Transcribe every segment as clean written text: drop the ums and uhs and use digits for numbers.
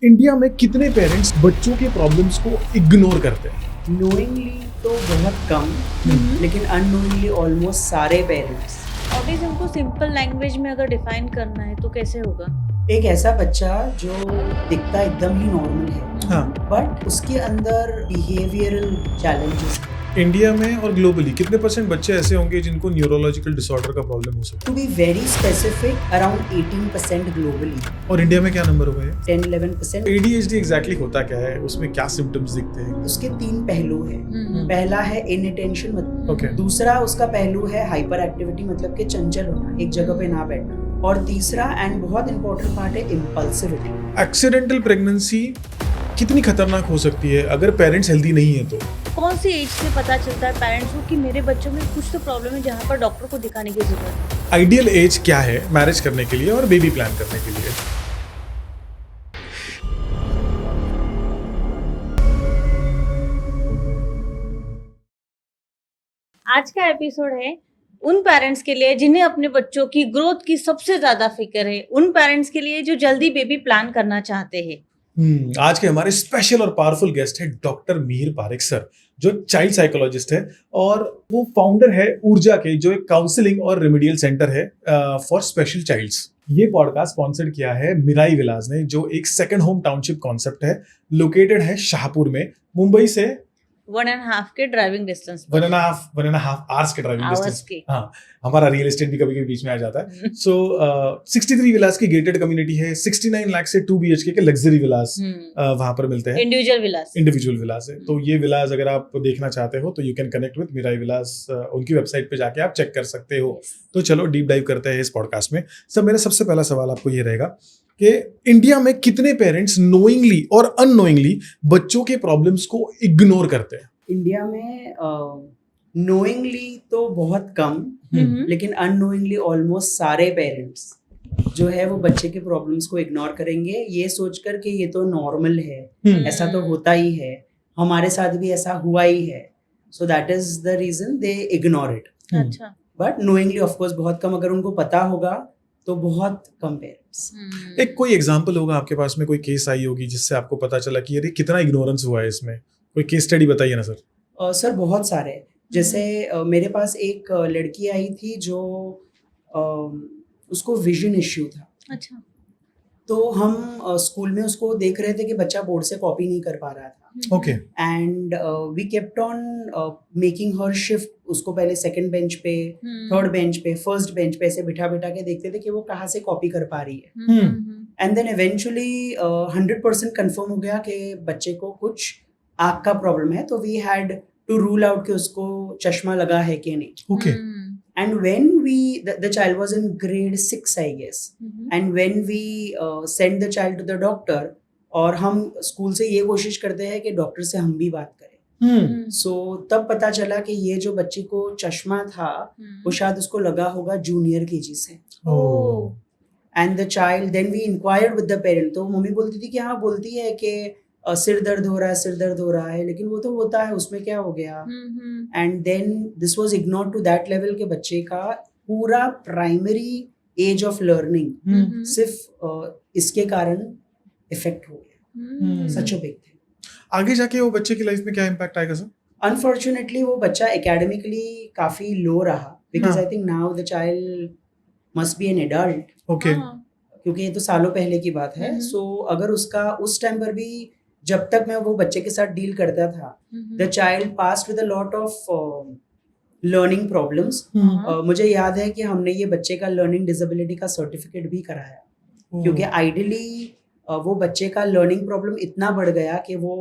India में कितने parents बच्चों के प्रॉब्लम्स को इग्नोर करते हैं? नोइंगली तो बहुत कम, लेकिन अननोइंगली ऑलमोस्ट सारे पेरेंट्स। ऑटिज्म को सिंपल लैंग्वेज में अगर डिफाइन करना है तो कैसे होगा? एक ऐसा बच्चा जो दिखता एकदम ही नॉर्मल है, हाँ, बट उसके अंदर बिहेवियरल चैलेंजेस। इंडिया में और ग्लोबली कितने परसेंट बच्चे ऐसे होंगे जिनको न्यूरोलॉजिकल डिसऑर्डर का प्रॉब्लम हो सकता to be very specific, around 18% globally, है? और इंडिया में क्या नंबर हुआ है? 10-11%। ADHD एग्जैक्टली होता क्या है? उसमें क्या सिम्टम्स दिखते हैं? उसके 3 पहलू हैं। पहला है इनअटेंशन, मतलब ओके, दूसरा उसका पहलू है हाइपर एक्टिविटी, मतलब कि चंचल होना, एक जगह पे ना बैठना, और तीसरा एंड बहुत इंपॉर्टेंट पार्ट है इम्पल्सिविटी। एक्सीडेंटल प्रेगनेंसी कितनी खतरनाक हो सकती है अगर पेरेंट्स हेल्दी नहीं है तो? कौन सी एज से पता चलता है पेरेंट्स को कि मेरे बच्चों में कुछ तो प्रॉब्लम है जहाँ पर डॉक्टर को दिखाने की जरूरत है? आइडियल एज क्या है मैरिज करने के लिए और बेबी प्लान करने के लिए? आज का एपिसोड है उन पेरेंट्स के लिए जिन्हें अपने बच्चों की ग्रोथ की सबसे ज्यादा फिक्र है, उन पेरेंट्स के लिए जो जल्दी बेबी प्लान करना चाहते हैं। आज के हमारे स्पेशल और पावरफुल गेस्ट है डॉक्टर मिहिर पारेख सर, जो चाइल्ड साइकोलॉजिस्ट है और वो फाउंडर है ऊर्जा के, जो एक काउंसलिंग और रेमेडियल सेंटर है फॉर स्पेशल चाइल्ड्स। ये पॉडकास्ट स्पॉन्सर्ड किया है मिराई विलास ने, जो एक सेकंड होम टाउनशिप कॉन्सेप्ट है, लोकेटेड है शाहपुर में, मुंबई से 1.5 के ड्राइविंग डिस्टेंस 1.5 आवर्स के ड्राइविंग डिस्टेंस। हाँ, हमारा रियल एस्टेट भी कभी कभी बीच में आ जाता है। सो 63 विलास की गेटेड कम्युनिटी है, 69 लाख से 2 BHK के लग्जरी विलास वहां पर मिलते हैं। इंडिविजुअल विलास है। तो ये विलास अगर आप देखना चाहते हो तो you can connect with Mirai Vilas, उनकी वेबसाइट पे जाके आप चेक कर सकते हो। तो चलो डीप डाइव करते हैं इस पॉडकास्ट में। सर, मेरा सबसे पहला सवाल आपको ये रहेगा कि इंडिया में कितने पेरेंट्स नोइंगली और अननोइंगली बच्चों के प्रॉब्लम्स को इग्नोर करते हैं? इंडिया में नोइंगली तो बहुत कम, लेकिन अननोइंगली ऑलमोस्ट सारे पेरेंट्स जो है वो बच्चे के प्रॉब्लम्स को इग्नोर करेंगे, ये सोचकर कि ये तो नॉर्मल है, ऐसा तो होता ही है, हमारे साथ भी ऐसा हुआ ही है, so that is the reason they ignore it. अच्छा, बट नोइंगली ऑफ कोर्स बहुत कम, अगर उनको पता होगा तो बहुत कम पेरेंट्स। एक कोई एग्जांपल होगा आपके पास में, कोई केस आई होगी जिससे आपको पता चला कि अरे कितना इग्नोरेंस हुआ है इसमें? कोई केस स्टडी बताइए ना सर। सर बहुत सारे, जैसे मेरे पास एक लड़की आई थी जो उसको विजन इश्यू था। अच्छा, तो हम स्कूल में उसको देख रहे थे कि बच्चा बोर्ड से कॉपी नहीं कर पा रहा था, okay, and we kept on making her shift. उसको पहले सेकंड बेंच पे, थर्ड बेंच पे, फर्स्ट बेंच पे ऐसे बिठा बिठा के देखते थे कि वो कहाँ से कॉपी कर पा रही है। एंड देन इवेंचुअली 100% कंफर्म हो गया कि बच्चे को कुछ आँख का प्रॉब्लम है, तो we had to rule out कि उसको चश्मा लगा है कि नहीं। Okay, And when the child was in grade 6, I guess, and when we send the child to the doctor, और हम स्कूल से ये कोशिश करते हैं कि डॉक्टर से हम भी बात करें, सो तब पता चला कि ये जो बच्ची को चश्मा था वो शायद उसको लगा होगा जूनियर KG से। And the child, then we inquired with the parent, तो मम्मी बोलती थी कि हाँ, बोलती है कि सिर दर्द हो रहा है, लेकिन वो तो होता है, उसमें क्या हो गया। And then this was ignored to that level के बच्चे का पूरा प्राइमरी एज ऑफ लर्निंग सिर्फ इसके कारण इफेक्ट हो गया। सच अ बिग थिंग। आगे जाके वो बच्चे की लाइफ में क्या इम्पैक्ट आएगा सर? अनफॉर्चुनेटली वो बच्चा एकेडमिकली काफी लो रहा, because I think now the child must be an adult. Okay, क्योंकि ये तो सालों पहले की बात है। सो अगर उसका उस टाइम पर भी, जब तक मैं वो बच्चे के साथ डील करता था, the child passed with a lot of learning problems. मुझे याद है कि हमने ये बच्चे का लर्निंग डिसेबिलिटी का सर्टिफिकेट भी कराया, क्योंकि आइडियली वो बच्चे का लर्निंग प्रॉब्लम इतना बढ़ गया कि वो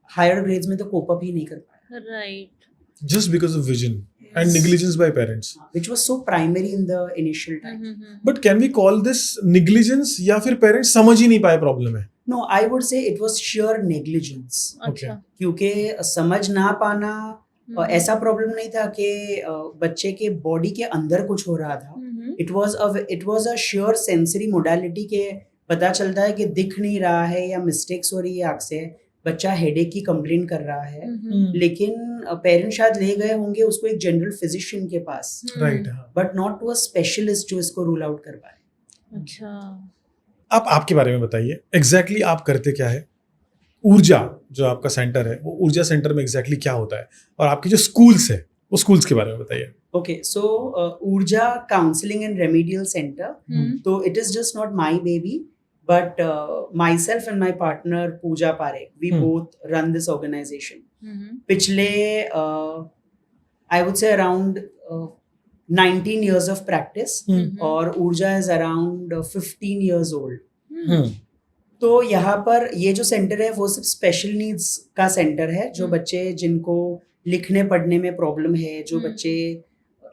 हायर ग्रेड्स में तो कोप अप ही नहीं कर पाया। Right, just because of vision and negligence by parents, which was so primary in the initial time. but can we call this negligence या फिर पेरेंट्स समझ ही नहीं पाए प्रॉब्लम है? No, I would say it was sheer negligence. Okay. क्योंकि समझ ना पाना, ऐसा प्रॉब्लम नहीं था कि बच्चे के बॉडी के अंदर कुछ हो रहा था। It was a sheer sensory modality के पता चलता है कि दिख नहीं रहा है या मिस्टेक्स हो रही है आँख से, बच्चा हेडेक की कंप्लेन कर रहा है, लेकिन पेरेंट्स शायद ले गए होंगे उसको एक जनरल फिजिशियन के पास, right, but not to a specialist जो इसको रूल आउट कर पाए। अच्छा, आप आपके बारे में बताइए, एग्जैक्टली आप करते क्या है? ऊर्जा जो आपका सेंटर है, वो ऊर्जा सेंटर में एग्जैक्टली क्या होता है, और आपके जो स्कूल्स है वो स्कूल्स के बारे में बताइए. Okay, so Urja Counseling and Remedial Center. Hmm, So it is just not my baby, but myself and my partner Pooja Parekh, we both run this organization. पिछले I would say around 19 years of practice, और ऊर्जा is around 15 years old. तो यहाँ पर ये जो centre है वो सिर्फ स्पेशल नीड्स का सेंटर है, जो बच्चे जिनको लिखने पढ़ने में प्रॉब्लम है, जो बच्चे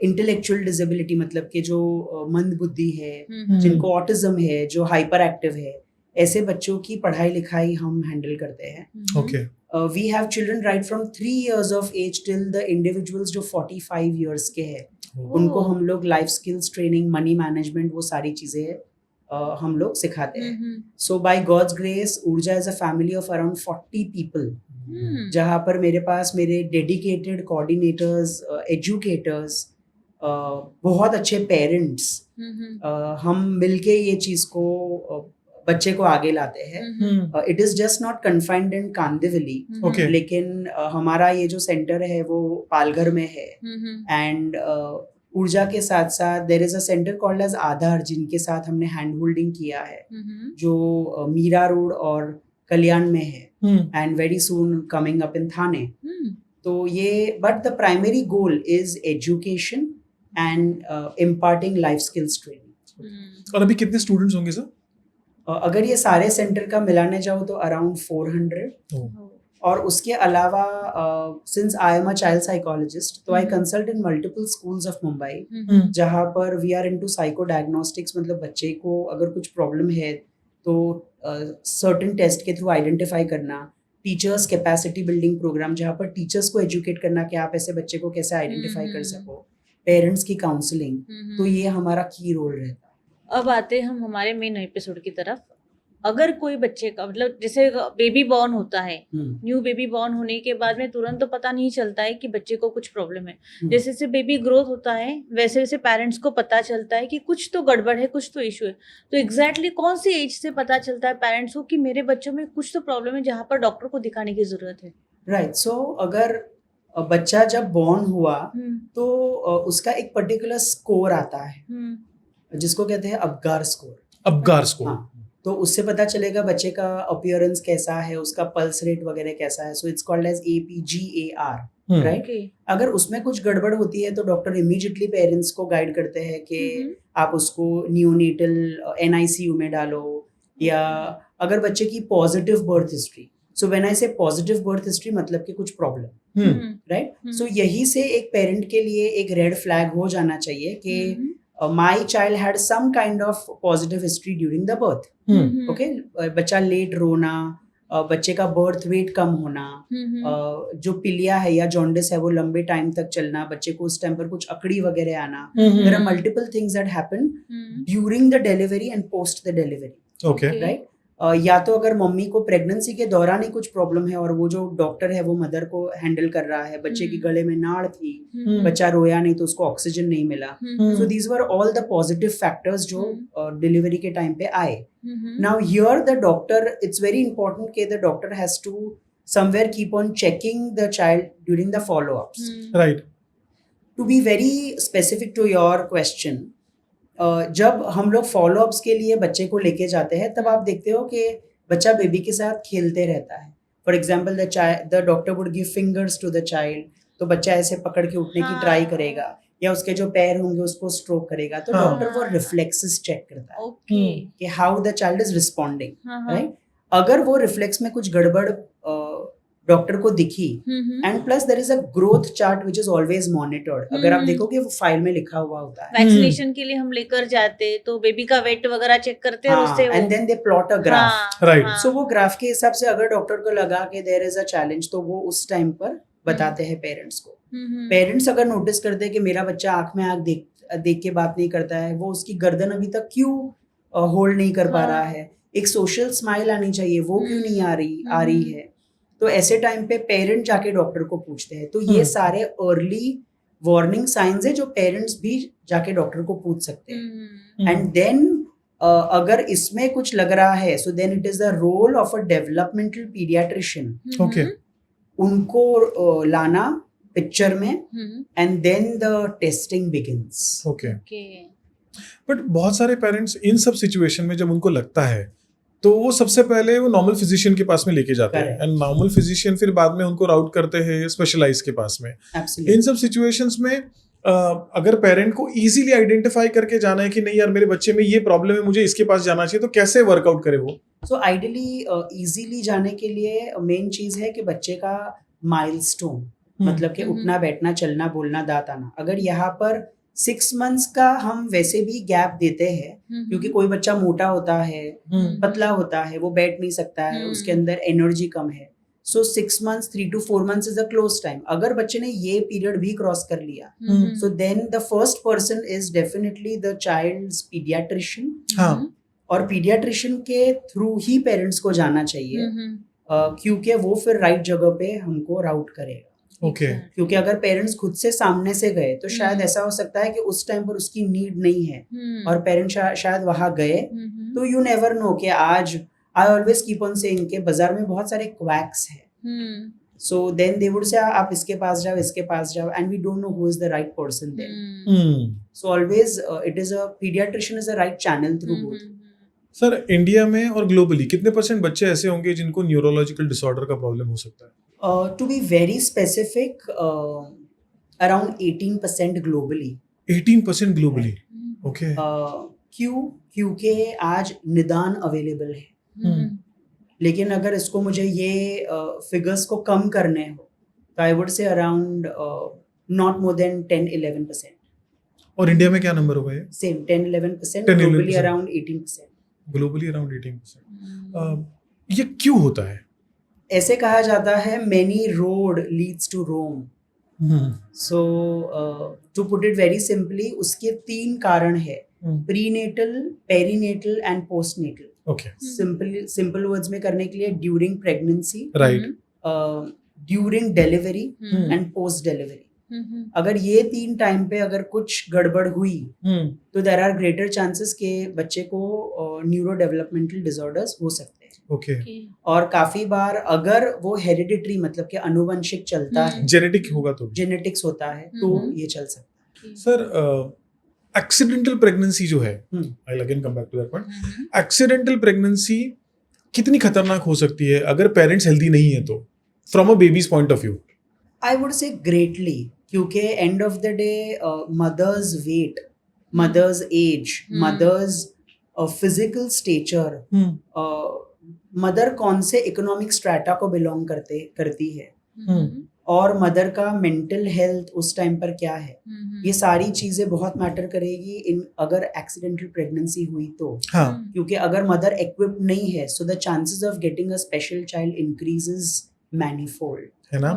इंटेलेक्चुअल डिसेबिलिटी मतलब कि जो मंद बुद्धि है, जिनको ऑटिज्म है, जो हाइपर एक्टिव है, ऐसे बच्चों की पढ़ाई लिखाई हम हैंडल करते हैं. Okay. We have children right from 3 years of age till the individuals जो 45 years के हैं, उनको हम लोग life skills training, money management, वो सारी चीजें हम लोग सिखाते हैं. सो बाय गॉड्स ग्रेस ऊर्जा is a family of around 40 people, जहाँ पर मेरे पास मेरे डेडिकेटेड कोऑर्डिनेटर्स, एजुकेटर्स, बहुत अच्छे पेरेंट्स, हम मिलके ये चीज को बच्चे को आगे लाते हैं. It is just not confined in Kandivali, Okay. लेकिन हमारा ये जो सेंटर है वो पालघर में है. एंड ऊर्जा के साथ साथ there is a center called as Aadhaar, जिनके साथ हमने हैंड होल्डिंग किया है, जो मीरा रोड और कल्याण में है, and very soon coming up in Thane. तो ये but the primary goal is education and imparting life skills training. और अभी कितने स्टूडेंट्स होंगे सर? अगर ये सारे सेंटर का मिलाने जाओ तो अराउंड 400. और उसके अलावा since I am a child psychologist, तो I consult in multiple schools of Mumbai, जहाँ पर we are into psycho diagnostics, मतलब बच्चे को अगर कुछ प्रॉब्लम है तो सर्टेन टेस्ट के थ्रू आइडेंटिफाई करना, टीचर्स कैपेसिटी बिल्डिंग प्रोग्राम, जहाँ पर टीचर्स को एजुकेट करना कि आप ऐसे बच्चे को कैसे आइडेंटिफाई कर सको, पेरेंट्स की काउंसलिंग, तो ये हमारा की रोल रहता है. अब आते हैं हम हमारे मेन एपिसोड की तरफ. अगर कोई बच्चे का मतलब जैसे बेबी बॉर्न होता है, न्यू बेबी बॉर्न होने के बाद में तुरंत तो पता नहीं चलता है कि बच्चे को कुछ प्रॉब्लम है. जैसे जैसे बेबी ग्रोथ होता है वैसे वैसे पेरेंट्स को पता चलता है कि कुछ तो गड़बड़ है, कुछ तो इशू है. तो एग्जैक्टली कौन सी एज से पता चलता है पेरेंट्स को कि मेरे बच्चों में कुछ तो प्रॉब्लम है जहाँ पर डॉक्टर को दिखाने की जरूरत है? राइट. सो अगर बच्चा जब बॉर्न हुआ तो उसका एक पर्टिकुलर स्कोर आता है, जिसको कहते हैं अबगार स्कोर. Apgar score. हाँ, तो उससे पता चलेगा बच्चे का अपीयरेंस कैसा है, उसका पल्स रेट वगैरह कैसा है. So it's called as APGAR, right. अगर उसमें कुछ गड़बड़ होती है तो डॉक्टर इमीडिएटली पेरेंट्स को गाइड करते हैं कि आप उसको नियोनेटल NICU में डालो, या अगर बच्चे की positive birth history, so when I से पॉजिटिव बर्थ हिस्ट्री मतलब कि कुछ प्रॉब्लम, राइट. सो यही से एक पेरेंट के लिए एक रेड फ्लैग हो जाना चाहिए कि my child had some kind of positive history during the birth. Okay, बच्चा लेट रोना, बच्चे का बर्थ वेट कम होना, जो पिलिया है या जॉन्डिस है वो लंबे टाइम तक चलना, बच्चे को उस टाइम पर कुछ अकड़ी वगैरह आना. There are multiple things that happen during the delivery and post the delivery. Okay. Right? या तो अगर मम्मी को प्रेगनेंसी के दौरान ही कुछ प्रॉब्लम है और वो जो डॉक्टर है वो मदर को हैंडल कर रहा है, बच्चे की गले में नाड़ थी, बच्चा रोया नहीं तो उसको ऑक्सीजन नहीं मिला. So these were all the positive factors जो डिलीवरी के टाइम पे आए. Now here the doctor, it's very important कि the doctor has to somewhere keep on checking the child during the follow ups. Right. To be very specific to your question, जब हम लोग follow ups के लिए बच्चे को लेके जाते हैं तब आप देखते हो कि बच्चा बेबी के साथ खेलते रहता है. For example the doctor would give fingers to the child, तो बच्चा ऐसे पकड़ के उठने की ट्राई करेगा, या उसके जो पैर होंगे उसको स्ट्रोक करेगा. तो डॉक्टर वो रिफ्लेक्सेस चेक करता है कि how the child is responding, right. अगर वो रिफ्लेक्स में कुछ गड़बड़ डॉक्टर को दिखी, and plus there is a growth chart which is always monitored. अगर आप देखोगे वो फाइल में लिखा हुआ होता है. वैक्सीनेशन के लिए हम लेकर जाते तो बेबी का वेट वगैरह चेक करते हैं, उससे and then they plot a graph, right. So वो ग्राफ के हिसाब से अगर डॉक्टर को लगा कि देयर इज अ चैलेंज तो वो उस टाइम पर बताते हैं पेरेंट्स को. पेरेंट्स अगर नोटिस करते हैं कि मेरा बच्चा आंख में आंख देख के बात नहीं करता है, वो उसकी गर्दन अभी तक क्यों होल्ड नहीं कर पा रहा है, एक सोशल स्माइल आनी चाहिए, वो क्यों नहीं आ रही है, तो ऐसे टाइम पे पेरेंट जाके डॉक्टर को पूछते हैं. तो ये सारे अर्ली वार्निंग साइंस है जो पेरेंट्स भी जाके डॉक्टर को पूछ सकते हैं. एंड देन अगर इसमें कुछ लग रहा है so then it is the role of a developmental paediatrician okay उनको लाना पिक्चर में and then the testing begins. Okay. But बहुत सारे पेरेंट्स इन सब सिचुएशन में जब उनको लगता है तो वो सबसे पहले वो नॉर्मल फिजिशियन के पास में लेके जाते हैं Correct. एंड नॉर्मल फिजिशियन फिर बाद में उनको राउट करते हैं स्पेशलाइज के पास में. Absolutely. इन सब सिचुएशंस में अगर पेरेंट को इजीली आइडेंटिफाई करके जाना है कि नहीं यार मेरे बच्चे में ये प्रॉब्लम है मुझे इसके पास जाना चाहिए तो कैसे वर्कआउट करे वो? सो आइडियली इजीली जाने के लिए मेन चीज है कि बच्चे का माइलस्टोन मतलब कि उठना बैठना चलना बोलना दांत आना. अगर यहाँ पर 6 months का हम वैसे भी गैप देते हैं क्योंकि कोई बच्चा मोटा होता है पतला होता है वो बैठ नहीं सकता है उसके अंदर एनर्जी कम है. So 6 months 3 to 4 months is a close time. अगर बच्चे ने ये पीरियड भी क्रॉस कर लिया so then the first person is definitely the child's paediatrician. हाँ. और पीडियाट्रिशियन के थ्रू ही पेरेंट्स को जाना चाहिए क्योंकि वो फिर राइट जगह पे हमको राउट करेगा. ओके. क्योंकि अगर पेरेंट्स खुद से सामने से गए तो शायद ऐसा हो सकता है कि उस टाइम पर उसकी नीड नहीं है और पेरेंट्स शायद वहां गए तो यू नेवर नो कि आज I always keep on saying के बाजार में बहुत सारे क्वैक्स हैं. So then they would say आप इसके पास जाओ and we don't know who is the right person then. So always it is a paediatrician is a right channel through both. Sir India में और ग्लोबली कितने % बच्चे ऐसे होंगे जिनको न्यूरोलॉजिकल डिसऑर्डर का प्रॉब्लम हो सकता है? To be very specific, around 18% globally. 18% globally. Okay. क्यों? क्योंकि आज निदान अवेलेबल है. लेकिन अगर इसको मुझे ये फिगर्स को कम करने हो तो आई वुड से अराउंड नॉट मोर देन 10-11%. और इंडिया में क्या नंबर होगा ये? Same 10-11%. 10-11%. Globally around 18%. Globally around 18%. ये क्यों होता है? ऐसे कहा जाता है many road leads to Rome. So to put it very simply, उसके 3 कारण है. Prenatal, perinatal and postnatal. Okay. Simple words में करने के लिए during pregnancy, right. During delivery and post delivery. अगर ये 3 टाइम पे अगर कुछ गड़बड़ हुई तो देयर आर ग्रेटर चांसेस के बच्चे को न्यूरो डेवलपमेंटल डिसऑर्डर्स हो सकते हैं. ओके. और काफी बार अगर वो हेरिडिटरी मतलब कि अनुवंशिक चलता है, जेनेटिक होगा तो जेनेटिक्स होता है तो ये चल सकता है. सर एक्सीडेंटल प्रेगनेंसी जो है, I again come back to that point. Accidental pregnancy कितनी खतरनाक हो सकती है अगर पेरेंट्स हेल्दी नहीं है तो, from a baby's point of view? I would say greatly, क्योंकि end of the day mother's weight, mother's age, mother's physical stature, mother कौन से इकोनॉमिक स्ट्रैटा को बिलोंग करती है और मदर का मेंटल हेल्थ उस टाइम पर क्या है, ये सारी चीजें बहुत मैटर करेगी इन अगर एक्सीडेंटल प्रेगनेंसी हुई तो. हाँ. क्योंकि अगर मदर इक्विप्ड नहीं है सो the chances of getting a special child increases manifold. है ना?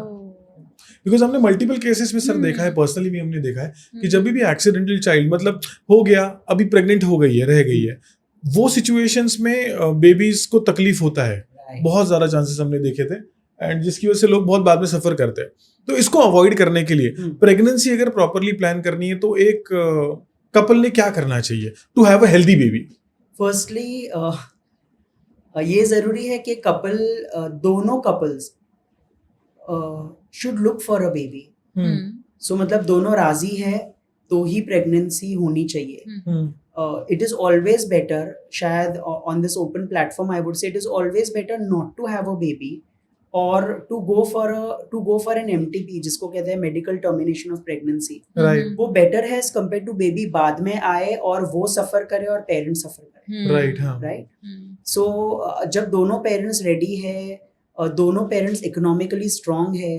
बिकॉज हमने मल्टीपल केसेस में सर देखा है, पर्सनली भी हमने देखा है कि जब भी एक्सीडेंटल चाइल्ड मतलब हो गया, अभी प्रेग्नेंट हो गई है, रह गई है, वो सिचुएशंस में बेबीज को तकलीफ होता है. बहुत ज्यादा चांसेस हमने देखे थे एंड जिसकी वजह से लोग बहुत बाद में सफर करते हैं. तो इसको अवॉइड करने के लिए प्रेगनेंसी अगर प्रॉपरली प्लान करनी है तो एक कपल ने क्या करना चाहिए to have a healthy baby? Firstly ये जरूरी है कि दोनों couples should look for a baby. So मतलब दोनों राजी है तो ही प्रेगनेंसी होनी चाहिए. It is always better, शायद on this open platform I would say it is always better not to have a baby or to go for an MTP जिसको कहते हैं medical termination of pregnancy. Right. वो better है as compared to baby बाद में आए और वो सफर करे और पेरेंट्स सफर करें. Right. हाँ. Right. So जब दोनों पेरेंट्स रेडी है, दोनों पेरेंट्स इकोनॉमिकली स्ट्रांग है,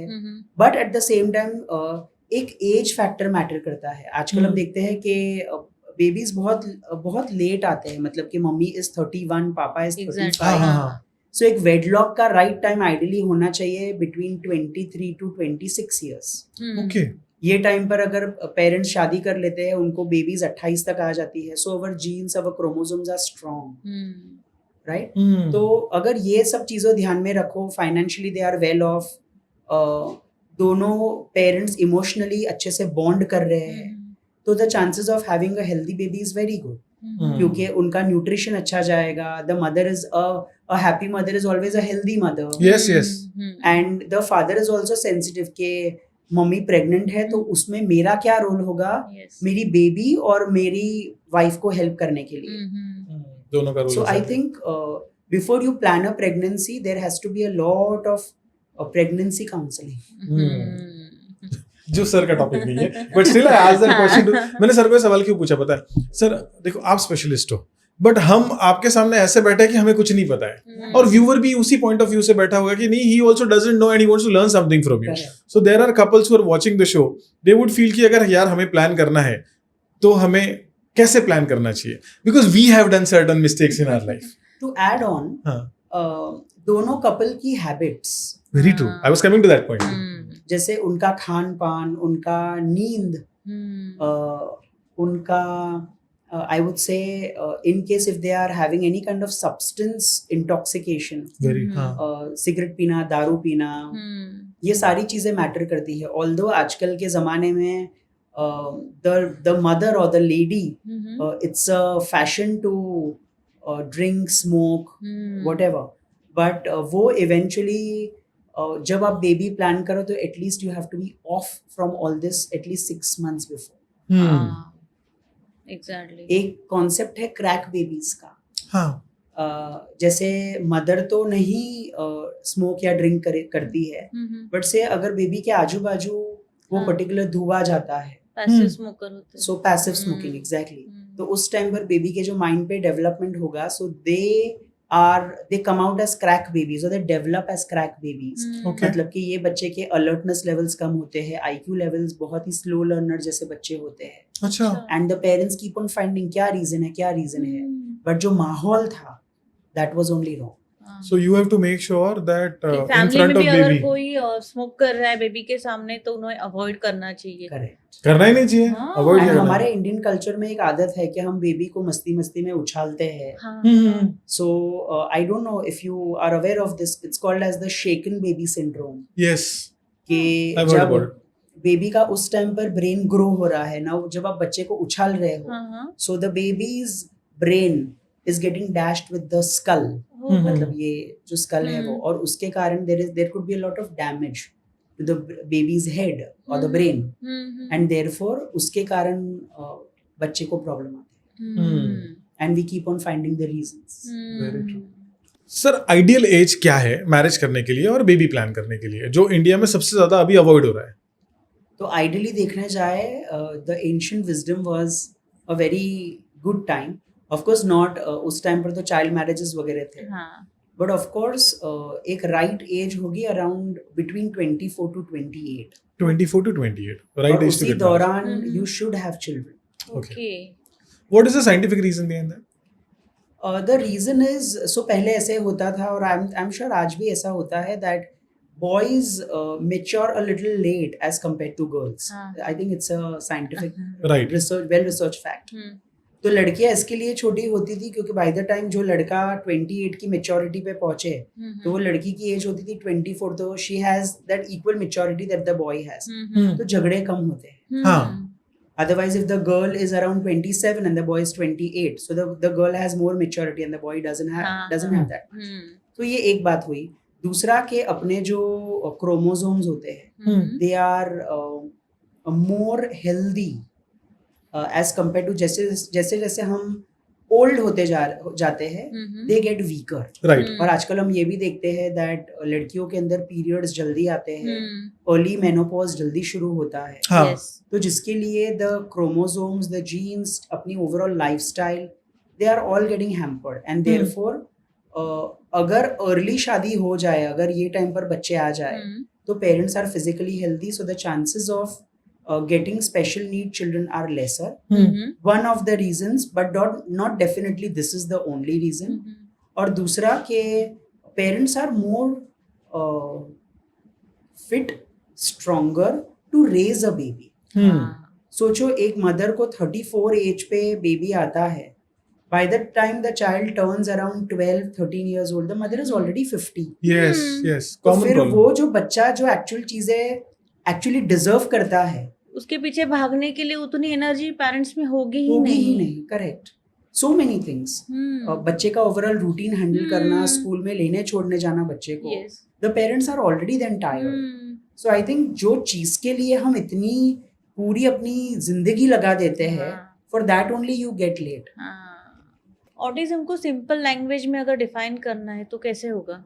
but at the same time एक एज फैक्टर मैटर करता है. आजकल हम देखते हैं कि बेबीज बहुत लेट आते हैं, मतलब कि मम्मी इज 31, पापा इज 35. सो एक वेडलॉक का राइट टाइम आइडियली होना चाहिए बिटवीन 23 to 26 years. ओके. ये टाइम पर अगर पेरेंट्स शादी कर लेते हैं उनको बेबीज 28 तक आ जाती है. So our genes, our chromosomes are strong, right? तो अगर ये सब चीजों ध्यान में रखो, financially they are well off, दोनों पेरेंट्स इमोशनली अच्छे से बॉन्ड कर रहे हैं, तो the chances of having a healthy baby is very good. क्योंकि उनका न्यूट्रिशन अच्छा जाएगा. The mother is a happy mother is always a healthy mother. Yes, yes. And the father is also sensitive कि mummy pregnant है तो उसमें मेरा क्या रोल होगा मेरी बेबी और मेरी वाइफ को हेल्प करने के लिए. दोनों का role. So I think before you plan a pregnancy there has to be a lot of pregnancy counseling. जो सर का टॉपिक नहीं है, but still I asked that question. मैंने सर को सवाल क्यों पूछा पता है सर? देखो आप स्पेशलिस्ट हो, बट हम आपके सामने ऐसे बैठे हैं कि हमें कुछ नहीं पता है, और व्यूअर भी उसी पॉइंट ऑफ व्यू से बैठा होगा कि नहीं, he also doesn't know and he wants to learn something from you. So there are couples who are watching the show, they would feel कि अगर यार हमें प्लान करना है तो हमें कैसे प्लान करना चाहिए, because we have done certain mistakes in our life. To add on, दोनों कपल की habits. Very true, I was coming to that point. जैसे उनका खान पान, उनका नींद, उनका I would say in case if they are having any kind of substance intoxication, cigarette पीना, दारू पीना, ये सारी चीजें मैटर करती है. Although आजकल के जमाने में the mother or the lady, it's a fashion to drink, smoke, whatever, but वो eventually जब आप बेबी प्लान करो तो at least you have to be off from all this at least 6 months before. Exactly. एक कॉन्सेप्ट है क्रैक बेबीज का. हाँ. जैसे मदर तो नहीं स्मोक या ड्रिंक करती है, बट से अगर बेबी के आजू बाजू वो पर्टिकुलर धुआं जाता है, पैसिव स्मोकर होते हैं. सो पैसिव स्मोकिंग, एग्जैक्टली. तो उस टाइम पर बेबी के जो माइंड पे डेवलपमेंट होगा, सो they come out as crack babies or they develop as crack babies. Okay. मतलब कि ये बच्चे के alertness levels कम होते हैं, IQ levels बहुत ही slow learner जैसे बच्चे होते हैं. अच्छा. And the parents keep on finding क्या reason है, but जो माहौल था that was only wrong. So you have to make sure that in family front में of भी अगर baby कोई स्मोक कर रहा है बेबी के सामने तो उन्हें अवॉइड करना चाहिए. Correct. करना ही नहीं चाहिए, हाँ. अवॉइड And करना. हमारे इंडियन कल्चर में एक आदत है कि हम बेबी को मस्ती में उछालते हैं. So I don't know if you are aware of this. It's called as the shaken baby syndrome. Yes. कि I've heard जब about it. बेबी का उस टाइम पर ब्रेन ग्रो हो रहा है ना, जब आप बच्चे को उछाल रहे हो, so the baby's brain is getting dashed with the skull. मतलब ये जो स्कल है वो, और उसके कारण there could be a lot of damage to the baby's head और द ब्रेन, एंड देयरफॉर उसके कारण बच्चे को प्रॉब्लम आती है. And we keep on finding the reasons. Very true. Sir ideal age क्या है मैरिज करने के लिए और बेबी प्लान करने के लिए, जो इंडिया में सबसे ज्यादा अभी अवॉइड हो रहा है? तो आइडियली देखने जाए, the ancient wisdom was a very good time. Of course not उस टाइम पर तो चाइल्ड मैरिजेस वगैरह थे, बट ऑफ कोर्स एक राइट एज होगी around between 24 to 28. 24 to 28 right age to उसी गेट. दौरान you should have children. Okay. What is the scientific reason behind that? The reason is, so पहले ऐसे होता था और आई एम श्योर आज भी ऐसा होता है, that boys mature a little late as compared to girls. I think it's a scientific Right. well researched fact. तो लड़कियां इसके लिए छोटी होती थी क्योंकि बाय द टाइम जो लड़का 28 की मेच्योरिटी पे पहुंचे, तो वो लड़की की एज होती थी 24, तो she has that equal maturity that the boy has. तो झगड़े कम होते हैं. हाँ. Otherwise, if the girl is around 27 and the boy is 28, so the girl has more maturity and the boy doesn't have that much. तो ये एक बात हुई. दूसरा के अपने जो क्रोमोसोम्स होते हैं, they are more healthy as compared to जैसे हम ओल्ड होते जाते हैं, दे गेट वीकर. राइट. और आजकल हम ये भी देखते हैं दैट लड़कियों के अंदर पीरियड्स जल्दी आते हैं, अर्ली मेनोपॉज जल्दी शुरू होता है. हाँ. तो जिसके लिए द क्रोमोसोम्स, द जीन्स, अपनी overall lifestyle, they are all getting hampered, and therefore अगर अर्ली शादी हो जाए, अगर ये टाइम पर बच्चे आ जाए, तो parents are physically healthy, so the chances of getting special need children are lesser. One of the reasons, but not definitely this is the only reason. और दूसरा के parents are more fit, stronger to raise a baby. सोचो एक mother को 34 as पे baby आता है, by the time the child turns around 12-13 years old, the mother is already 50. Yes. तो फिर वो जो बच्चा जो एक्चुअल चीजें एक्चुअली डिजर्व करता है, उसके पीछे भागने के लिए उतनी एनर्जी पेरेंट्स में होगी ही नहीं. नहीं. करेक्ट. So many things. बच्चे का ओवरऑल रूटीन हैंडल करना, स्कूल में लेने छोड़ने जाना बच्चे को, the parents are already then tired. So I think जो चीज के लिए हम इतनी पूरी अपनी जिंदगी लगा देते हैं, for that only you get late. Autism को सिंपल लैंग्वेज में अगर डिफाइन करना है तो कैसे होगा?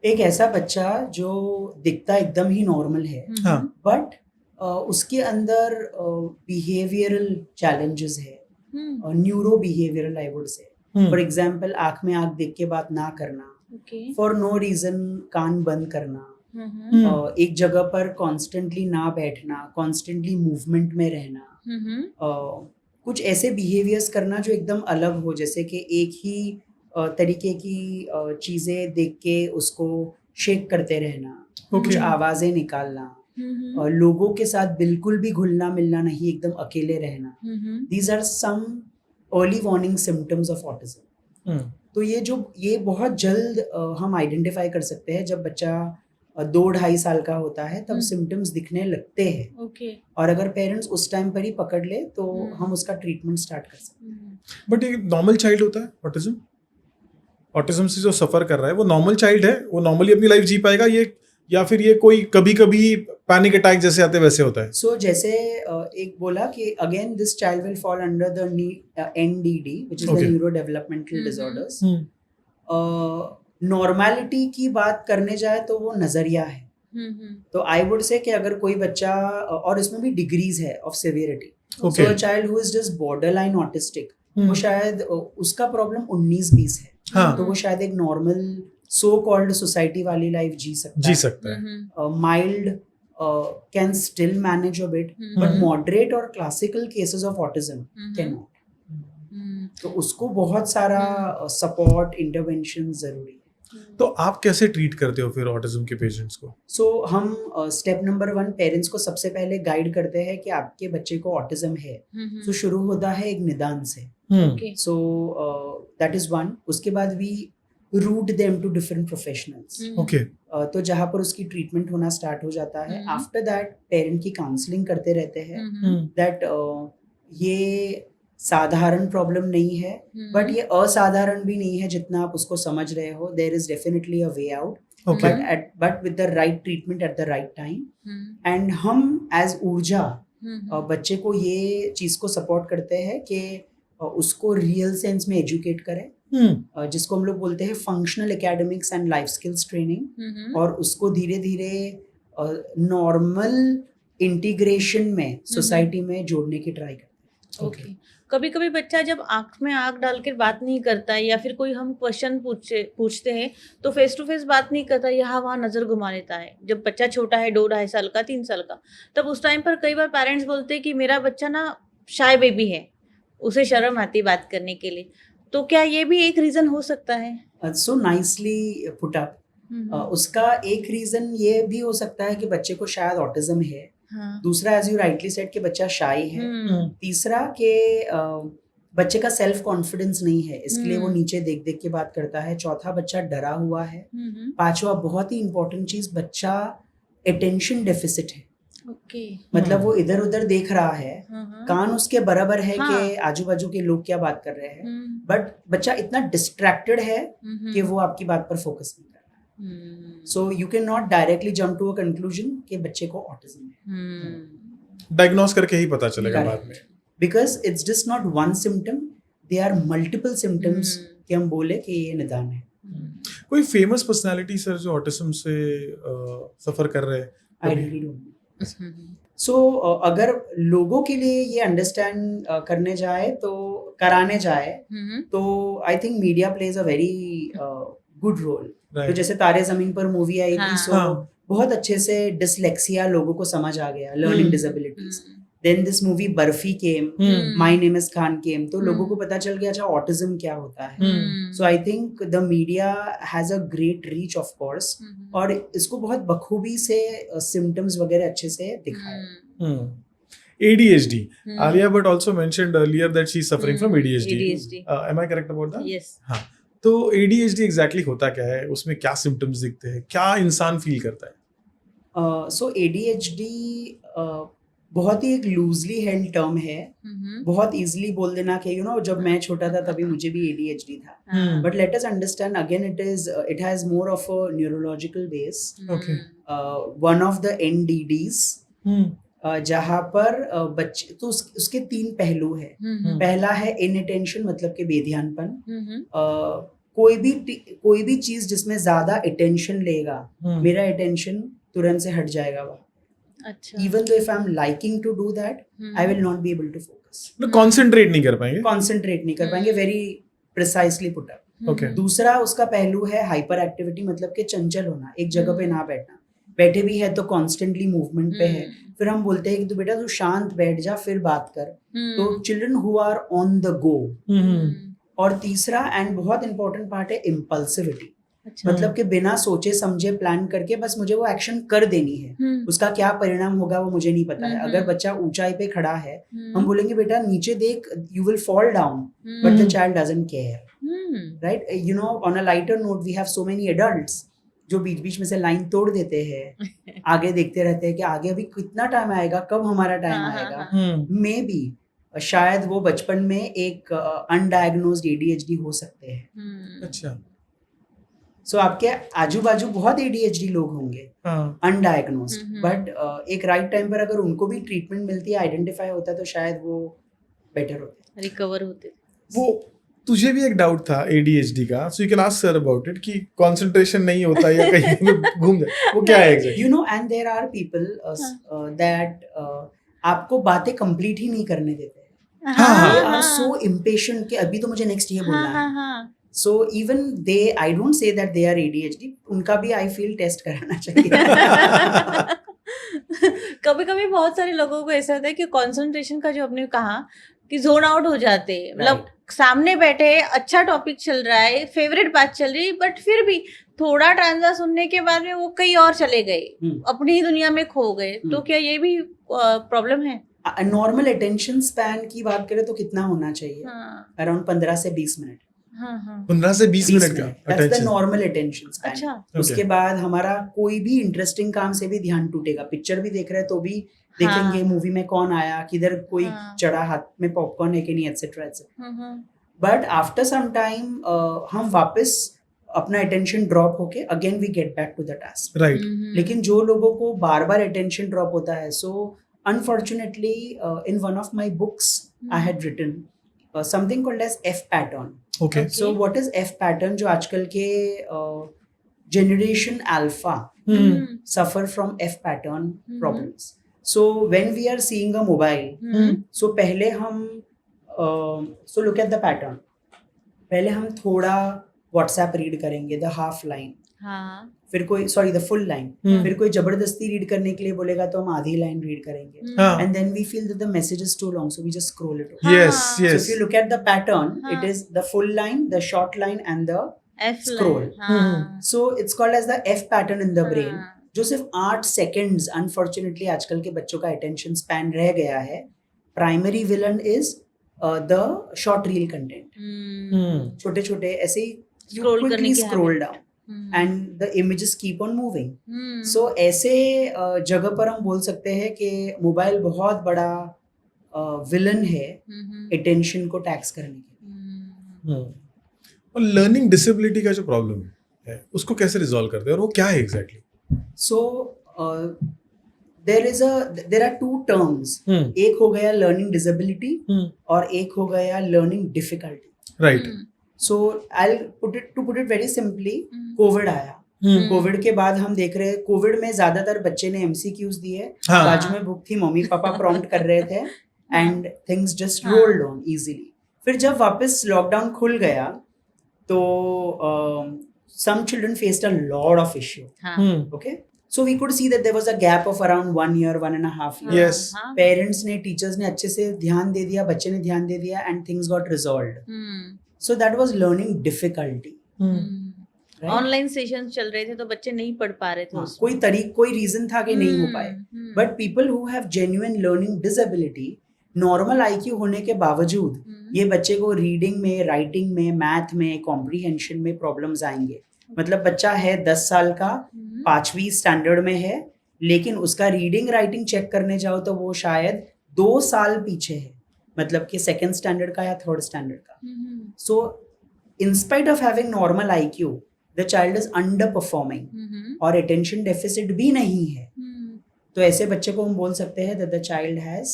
एक ऐसा बच्चा जो दिखता एकदम ही नॉर्मल है, बट उसके अंदर बिहेवियरल चैलेंजेस है, न्यूरो बिहेवियरल आई वुड से. फॉर एग्जाम्पल, आंख में आंख देख के बात ना करना, फॉर नो रीजन कान बंद करना, एक जगह पर कॉन्स्टेंटली ना बैठना, कॉन्स्टेंटली मूवमेंट में रहना, कुछ ऐसे बिहेवियर्स करना जो एकदम अलग हो, जैसे कि एक ही तरीके की चीजें देख के उसको शेक करते रहना, कुछ आवाजें निकालना, लोगों के साथ बिल्कुल भी घुलना मिलना नहीं, एकदम अकेले रहना. These are some early warning symptoms of autism. तो ये बहुत जल्द हम आइडेंटिफाई कर सकते हैं. जब बच्चा 2-2.5 साल का होता है तब सिम्टम्स दिखने लगते हैं. और अगर पेरेंट्स उस टाइम पर ही पकड़ ले तो हम उसका ट्रीटमेंट स्टार्ट कर सकते हैं. बट एक नॉर्मल चाइल्ड होता है ऑटिज्म से जो सफर कर रहा है, वो नॉर्मल चाइल्ड है, वो नॉर्मली अपनी लाइफ जी पाएगा ये, या फिर ये कोई कभी कभी पैनिक अटैक जैसे आते वैसे होता है? सो जैसे एक बोला कि again this child will fall under the NDD, which is the neuro developmental disorders. Normality की बात करने जाए तो वो नजरिया है. तो आई वुड से कि अगर कोई बच्चा, और इसमें भी डिग्रीज है of severity, so a child who is just borderline autistic, वो शायद उसका प्रॉब्लम 19-20 है. तो वो शायद एक नॉर्मल सो कॉल्ड सोसाइटी वाली लाइफ जी सकता है. Mild can still manage a bit, but moderate और classical cases of autism can not. तो उसको बहुत सारा सपोर्ट इंटरवेंशन जरूरी है. तो आप कैसे ट्रीट करते हो फिर ऑटिज्म के पेशेंट्स को? सो हम स्टेप नंबर 1 पेरेंट्स को सबसे पहले गाइड करते हैं कि आपके बच्चे को ऑटिज्म है. तो शुरू होता है एक निदान से. So that is 1. उसके बाद we route them to different professionals. तो जहाँ पर उसकी ट्रीटमेंट होना स्टार्ट हो जाता है. आफ्टर दैट पेरेंट की काउंसलिंग करते रहते हैं दैट ये साधारण प्रॉब्लम नहीं है, बट ये असाधारण भी नहीं है जितना आप उसको समझ रहे हो. There is definitely a way out, but with the right treatment at the right time. And हम एज ऊर्जा बच्चे को ये चीज को सपोर्ट करते हैं कि उसको रियल सेंस में एजुकेट करें, जिसको हम लोग बोलते हैं functional academics and life skills training. और उसको धीरे धीरे नॉर्मल इंटीग्रेशन में सोसाइटी में जोड़ने की ट्राई करते हैं. कभी कभी बच्चा जब आंख में आंख डाल कर बात नहीं करता है, या फिर कोई हम क्वेश्चन पूछते हैं तो फेस टू फेस बात नहीं करता, यहाँ वहाँ नजर घुमा लेता है. जब बच्चा छोटा है, 2-2.5 साल का, 3 साल का, तब उस टाइम पर कई बार पेरेंट्स बोलते हैं कि मेरा बच्चा ना शाय बेबी है, उसे शर्म आती बात करने के लिए. तो क्या ये भी एक रीजन हो सकता है? So nicely put up. उसका एक रीजन ये भी हो सकता है कि बच्चे को शायद ऑटिज्म है. दूसरा, एज यू राइटली सेड, कि बच्चा शाय है. तीसरा कि बच्चे का सेल्फ कॉन्फिडेंस नहीं है, इसके लिए वो नीचे देख देख के बात करता है. चौथा, बच्चा डरा हुआ है. पांचवा, बहुत ही इंपॉर्टेंट चीज, बच्चा अटेंशन डेफिसिट है. मतलब वो इधर उधर देख रहा है, कान उसके बराबर है कि आजू बाजू के लोग क्या बात कर रहे हैं, बट बच्चा इतना डिस्ट्रैक्टेड है कि वो आपकी बात पर फोकस नहीं कर रहा. So you can not directly jump to a conclusion कि बच्चे को ऑटिज्म है. डायग्नोस करके ही पता चलेगा बाद में, because it's just not one symptom, they are multiple symptoms कि हम बोले कि ये निदान है. कोई फेमस पर्सनालिटी सर जो ऑटिज्म से सफर कर रहे हैं? I really don't know. So अगर लोगों के लिए ये अंडरस्टैंड करने जाए तो कराने जाए तो I think media plays a very good role. तो जैसे तारे जमीन पर मूवी आई थी, सो बहुत अच्छे से डिसलेक्सिया लोगों को समझ आ गया, learning disabilities. Then this movie Barfi came, my name is Khan came, तो लोगों को पता चल गया अच्छा ऑटिज्म क्या होता है. So I think the media has a great reach of course, और इसको बहुत बखूबी से सिम्टम्स वगैरह अच्छे से दिखाया. ADHD. Alia Bhatt also mentioned earlier that she is suffering from ADHD. Am I correct about that? Yes. हाँ. तो ADHD exactly होता क्या है, उसमें क्या सिम्टम्स दिखते हैं, क्या इंसान फील करता है? So ADHD बहुत ही एक लूजली हेल्ड टर्म है, बहुत इजीली बोल देना कि जब मैं छोटा था तभी मुझे भी ADHD था, but let us understand again it has more of a neurological base. Okay. One of the NDDs जहाँ पर बच्चे तो उसके 3 पहलू है. पहला है इनअटेंशन, मतलब कि बेध्यानपन. कोई भी चीज जिसमें ज्यादा अटेंशन लेगा, मेरा अटेंशन तुरंत से हट जाएगा वहाँ. अच्छा. Even though if I'm liking to do that, I will not be able to focus. Concentrate नहीं कर पाएंगे. Concentrate नहीं कर पाएंगे. Very precisely put up. Okay. दूसरा उसका पहलू है हाइपर एक्टिविटी, मतलब कि चंचल होना, एक जगह पे ना बैठना. बैठे भी है तो कॉन्स्टेंटली मूवमेंट पे है. फिर हम बोलते हैं कि तू बेटा तू शांत बैठ जा फिर बात कर. तो children who are on the go. और तीसरा एंड बहुत इंपॉर्टेंट पार्ट है इम्पल्सिविटी. अच्छा. मतलब कि बिना सोचे समझे प्लान करके बस मुझे वो एक्शन कर देनी है. उसका क्या परिणाम होगा वो मुझे नहीं पता है. अगर बच्चा ऊंचाई पे खड़ा है, हम बोलेंगे बेटा नीचे देख, you will fall down, but the child doesn't care. Right. On a lighter note we have so many adults जो बीच बीच में से लाइन तोड़ देते हैं, आगे देखते रहते हैं कि आगे अभी कितना टाइम आएगा, कब हमारा टाइम आएगा. मे बी शायद वो बचपन में एक अनडायग्नोज्ड ADHD हो सकते हैं. अच्छा. सो आपके आजू बाजू बहुत ADHD लोग होंगे अनडायग्नोज्ड, बट एक राइट टाइम पर अगर उनको भी ट्रीटमेंट मिलती है, आइडेंटिफाई होता है, तो शायद वो बेटर होते, रिकवर होते. वो तुझे भी एक डाउट था ADHD का, so you can ask sir about it कि कंसंट्रेशन नहीं होता या कहीं घूम जाए, वो क्या है exactly? And there are people that आपको बातें कंप्लीट ही नहीं करने देते. दे आर सो इम्पेशेंट कि अभी तो मुझे नेक्स्ट ये बोलना है. So even I don't say that they are ADHD. उनका भी I feel टेस्ट कराना चाहिए. कभी कभी बहुत सारे लोगों को ऐसा होता है कि कंसंट्रेशन का जो आपने कहा कि जोन आउट हो जाते हैं. मतलब सामने बैठे, अच्छा टॉपिक चल रहा है, फेवरेट बात चल रही है, बट फिर भी थोड़ा टाइम सुनने के बाद में वो कहीं और चले गए, अपनी ही दुनिया में खो गए. तो क्या ये भी प्रॉब्लम है? नॉर्मल अटेंशन स्पैन की बात करें तो कितना होना चाहिए? अराउंड 15 से 20 मिनट. 15 से 20 मिनट का that's the normal attention span. अच्छा. उसके बाद हमारा कोई भी इंटरेस्टिंग काम से भी ध्यान टूटेगा. पिक्चर भी देख रहे हैं तो भी देखेंगे मूवी में कौन आया, किधर कोई चढ़ा, हाथ में पॉपकॉर्न है कि नहीं, etcetera etcetera. But after some time हम वापस अपना अटेंशन ड्रॉप होके again we get back to the task. Right. लेकिन जो लोगों को बार बार अटेंशन ड्रॉप होता है, so unfortunately in one of my books I had written something called as F pattern. Okay. So what is F pattern? जो आजकल के generation alpha suffer from F pattern problems. So when we are seeing a mobile, so पहले हम so look at the pattern. पहले हम थोड़ा WhatsApp read करेंगे, the half line. फिर कोई द फुल लाइन. फिर कोई जबरदस्ती रीड करने के लिए बोलेगा तो हम आधी लाइन रीड करेंगे. And then we feel that the message is too long, so we just scroll it. Yes. So if you look at the pattern, it is the full line, the short line and the scroll. So it's called as the F pattern in the brain. जो सिर्फ 8 seconds unfortunately आजकल के बच्चों का attention span रह गया है. Primary villain is the short reel content. छोटे छोटे ऐसे ही quickly scroll down and the images keep on moving. So ऐसे जगह पर हम बोल सकते हैं कि मोबाइल बहुत बड़ा विलन है अटेंशन को टैक्स करने के. और लर्निंग डिसेबिलिटी का जो प्रॉब्लम है उसको कैसे रिजॉल्व करते हैं और वो क्या है exactly? So there are two terms. एक हो गया लर्निंग डिसेबिलिटी और एक हो गया learning difficulty. Right. So I'll put it very simply. Covid आया. कोविड के बाद हम देख रहे हैं कोविड में ज्यादातर बच्चे ने MCQs दिए. बाजू में बुक थी, मम्मी पापा प्रॉम्प्ट कर रहे थे and things just rolled on easily. फिर जब वापस लॉकडाउन खुल गया तो some children faced a lot of issue. Okay, so we could see that there was a gap of around 1 year, 1.5 years. Yes. Parents ने, teachers ने अच्छे से ध्यान दे दिया, बच्चे ने ध्यान दे दिया and things got resolved. So that was learning difficulty. Online sessions चल रहे थे तो बच्चे नहीं पढ़ पा रहे थे. कोई रीजन था कि नहीं हो पाए. But people who have genuine learning disability, normal IQ होने के बावजूद ये बच्चे को रीडिंग में, राइटिंग में, मैथ में, कॉम्प्रीहेंशन में प्रॉब्लम्स आएंगे. मतलब बच्चा है 10 साल का, 5वीं स्टैंडर्ड में है लेकिन उसका रीडिंग राइटिंग चेक करने जाओ तो वो शायद 2 साल पीछे है, मतलब कि 2nd स्टैंडर्ड का या 3rd स्टैंडर्ड का. सो in spite of having normal IQ, the child is underperforming और attention deficit भी नहीं है. तो ऐसे बच्चे को हम बोल सकते हैं that the child has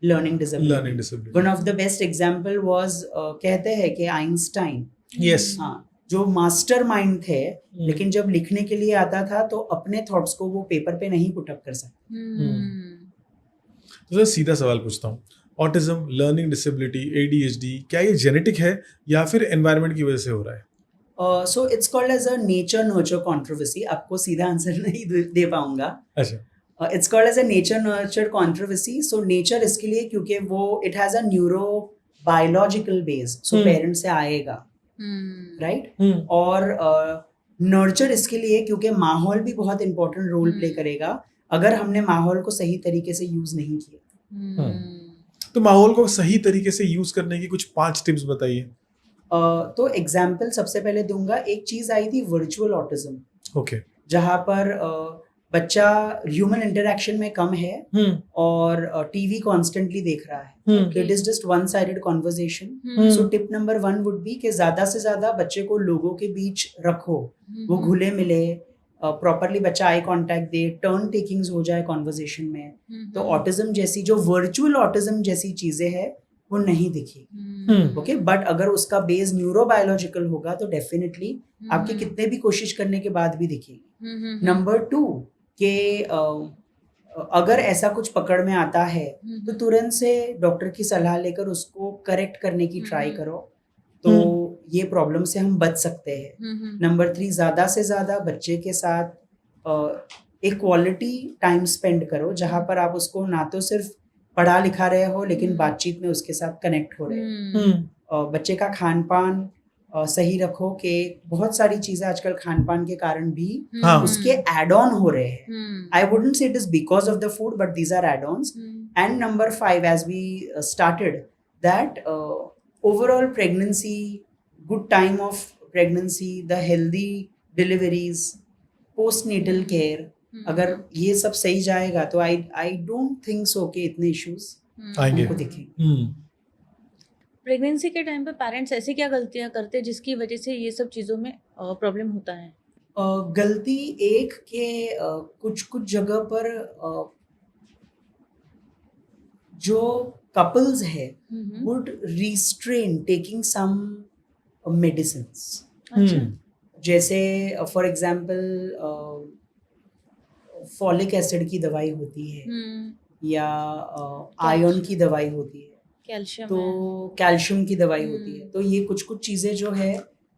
learning disability. One of the best example was कहते हैं कि आइंस्टाइन, Yes. हाँ, जो मास्टर माइंड थे, लेकिन जब लिखने के लिए आता था तो अपने थॉट्स को वो पेपर पे नहीं पुट अप कर सकते. तो सीधा सवाल पूछता हूँ, ऑटिज्म, लर्निंग डिसेबिलिटी, ADHD, क्या ये जेनेटिक है या फिर एनवायरनमेंट की वजह से हो रहा है? So it's called as a nature nurture controversy. आपको सीधा आंसर नहीं दे पाऊंगा. अच्छा. It's called as a nature nurture controversy. So nature इसके लिए क्योंकि वो it has a neuro biological base, so parents से आएगा, राइट. और नर्चर इसके लिए क्योंकि माहौल भी बहुत इंपॉर्टेंट रोल प्ले करेगा अगर हमने माहौल को सही तरीके से यूज नहीं किया. तो माहौल को सही तरीके से यूज करने की कुछ 5 टिप्स बताइए. तो एग्जाम्पल सबसे पहले दूंगा. एक चीज आई थी वर्चुअल ऑटिज्म. ओके. जहां पर बच्चा ह्यूमन इंटरेक्शन में कम है और टीवी कॉन्स्टेंटली देख रहा है. It is just one sided conversation. So tip number 1 would be कि ज्यादा से ज्यादा बच्चे को लोगों के बीच रखो, वो घुले मिले, प्रॉपरली बच्चा आई कांटेक्ट दे, टर्न टेकिंग्स हो जाए कॉन्वर्जेशन में. तो ऑटिज्म जैसी जो वर्चुअल ऑटिज्म जैसी चीजें हैं वो नहीं दिखेगी. ओके. बट अगर उसका बेस न्यूरोबायोलॉजिकल होगा तो डेफिनेटली आपके कितने भी कोशिश करने के बाद भी दिखेगी. नंबर 2 के अगर ऐसा कुछ पकड़ में आता है तो तुरंत से डॉक्टर की सलाह लेकर उसको करेक्ट करने की ट्राई करो, तो ये प्रॉब्लम से हम बच सकते हैं. नंबर 3, ज्यादा से ज्यादा बच्चे के साथ एक क्वालिटी टाइम स्पेंड करो जहां पर आप उसको ना तो सिर्फ पढ़ा लिखा रहे हो लेकिन बातचीत में उसके साथ कनेक्ट हो रहे हो. बच्चे का खान पान सही रखो कि बहुत सारी चीजें आजकल खान पान के कारण भी उसके एड ऑन हो रहे हैं. I wouldn't say it is because of the food but these are add ons. And number 5, as we started that overall pregnancy, good time of pregnancy, the healthy deliveries, post natal care, अगर ये सब सही जाएगा तो I don't think so कि इतने issues हमको दिखेंगे. प्रेगनेंसी के टाइम पे पेरेंट्स ऐसी क्या गलतियां करते हैं जिसकी वजह से ये सब चीज़ों में प्रॉब्लम होता है? गलती एक के कुछ जगह पर जो कपल्स है would restrain taking some medicines. जैसे फॉर एग्जांपल फॉलिक एसिड की दवाई होती है या आयरन की दवाई होती है, कैल्शियम की दवाई होती है. तो ये कुछ चीजें जो है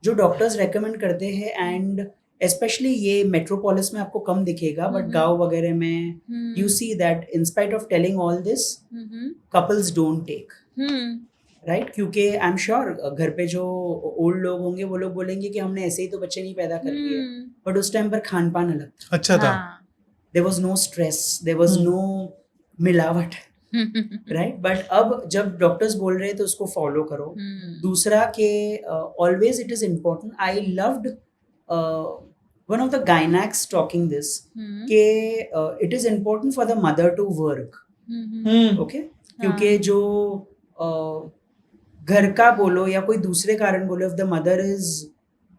जो डॉक्टर्स रेकमेंड करते हैं. एंड स्पेशली ये मेट्रोपोलिस में आपको कम दिखेगा बट गांव वगैरह में you see that in spite of telling all this couples don't take, right. क्योंकि आई एम श्योर घर पे जो ओल्ड लोग होंगे वो लोग बोलेंगे कि हमने ऐसे ही तो बच्चे नहीं पैदा कर दिए, बट उस टाइम पर खान पान अलग था. अच्छा था. There was no stress, there was no मिलावट, राइट. बट अब जब डॉक्टर्स बोल रहे हैं तो उसको फॉलो करो. दूसरा के always it is important. I loved one of the gynaecs talking this के it is important for the mother to work. Okay. क्योंकि जो घर का बोलो या कोई दूसरे कारण बोलो, if the mother is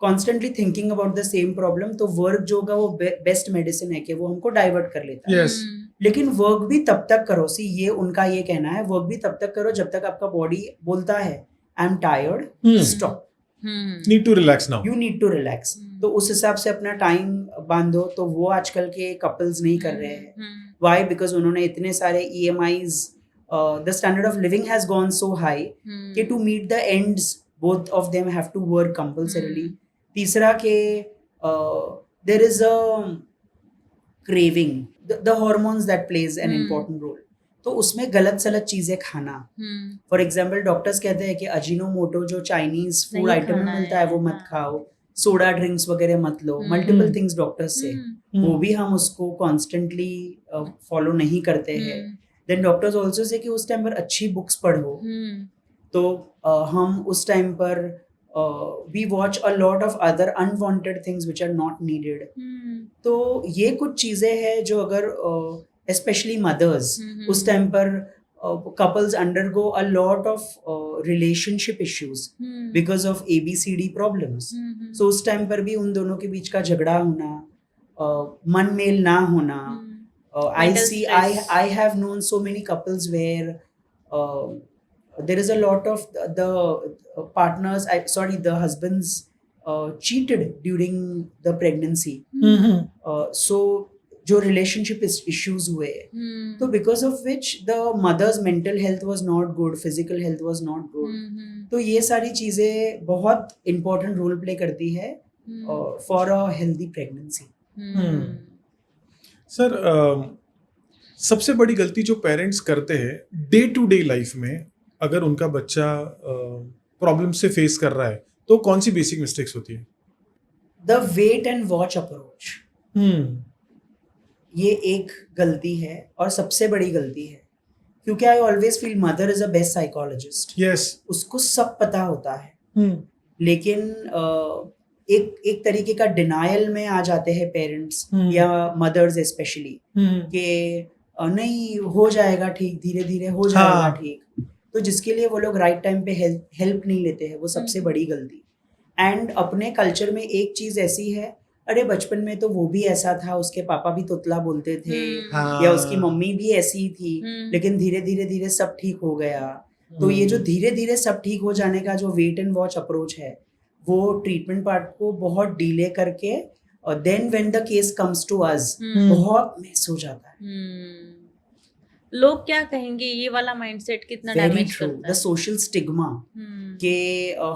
constantly thinking about the same problem तो वर्क जो होगा वो बेस्ट मेडिसिन है कि वो हमको डाइवर्ट कर लेता है. yes. लेकिन वर्क भी तब तक करो. सी ये उनका ये कहना है, वर्क भी तब तक करो जब तक आपका बॉडी बोलता है I am tired, stop, need to relax now, you need to relax. तो उस हिसाब से अपना टाइम बांधो. तो वो आजकल के कपल्स नहीं कर रहे हैं. व्हाई? बिकॉज उन्होंने इतने सारे EMIs, the standard of living has gone so high कि to meet the ends both of them have to work compulsorily. तीसरा के there is a craving, the hormones that plays an important role. तो उसमें गलत सलत चीजें खाना. For example doctors कहते हैं कि अजीनोमोटो जो चाइनीज फूड आइटम में मिलता है वो मत खाओ, सोडा ड्रिंक्स वगैरह मत लो, मल्टीपल थिंग्स डॉक्टर्स से. वो भी हम उसको कॉन्स्टेंटली फॉलो नहीं करते हैं. देन डॉक्टर्स ऑल्सो से कि उस टाइम पर अच्छी बुक्स पढ़ो. तो हम उस टाइम पर we watch a lot of other unwanted things which are not needed. तो ये कुछ चीज़ें हैं जो अगर especially mothers उस टाइम पर couples undergo a lot of relationship issues because of ABCD problems. So उस टाइम पर भी उन दोनों के बीच का झगड़ा होना, मन मेल ना होना. I have known so many couples where there is a lot of the partners, the husbands cheated during the pregnancy. So जो relationship issues हुए, तो because of which the mother's mental health was not good, physical health was not good. तो ये सारी चीजें बहुत important role play करती है for a healthy pregnancy. Sir सबसे बड़ी गलती जो पेरेंट्स करते हैं डे टू डे लाइफ में, अगर उनका बच्चा प्रॉब्लम से फेस कर रहा है तो कौन सी बेसिक मिस्टेक्स होती है? The wait and watch approach. ये एक गलती है और सबसे बड़ी गलती है, क्योंकि I always feel mother is a best psychologist. Yes, उसको सब पता होता है. लेकिन एक तरीके का डिनायल में आ जाते हैं पेरेंट्स या मदर्स स्पेशली कि नहीं हो जाएगा ठीक, धीरे धीरे हो जाएगा ठीक. तो जिसके लिए वो लोग राइट टाइम पे हेल्प नहीं लेते हैं, वो सबसे बड़ी गलती. एंड अपने कल्चर में एक चीज ऐसी है, अरे बचपन में तो वो भी ऐसा था, उसके पापा भी तोतला बोलते थे या उसकी मम्मी भी ऐसी ही थी, लेकिन धीरे धीरे धीरे सब ठीक हो गया. तो ये जो धीरे धीरे सब ठीक हो जाने का जो वेट एंड वॉच अप्रोच है, वो ट्रीटमेंट पार्ट को बहुत डिले करके और then when the case comes to us बहुत मिस हो जाता है. लोग क्या कहेंगे, ये वाला माइंडसेट कितना डैमेज करता है. द सोशल स्टिग्मा कि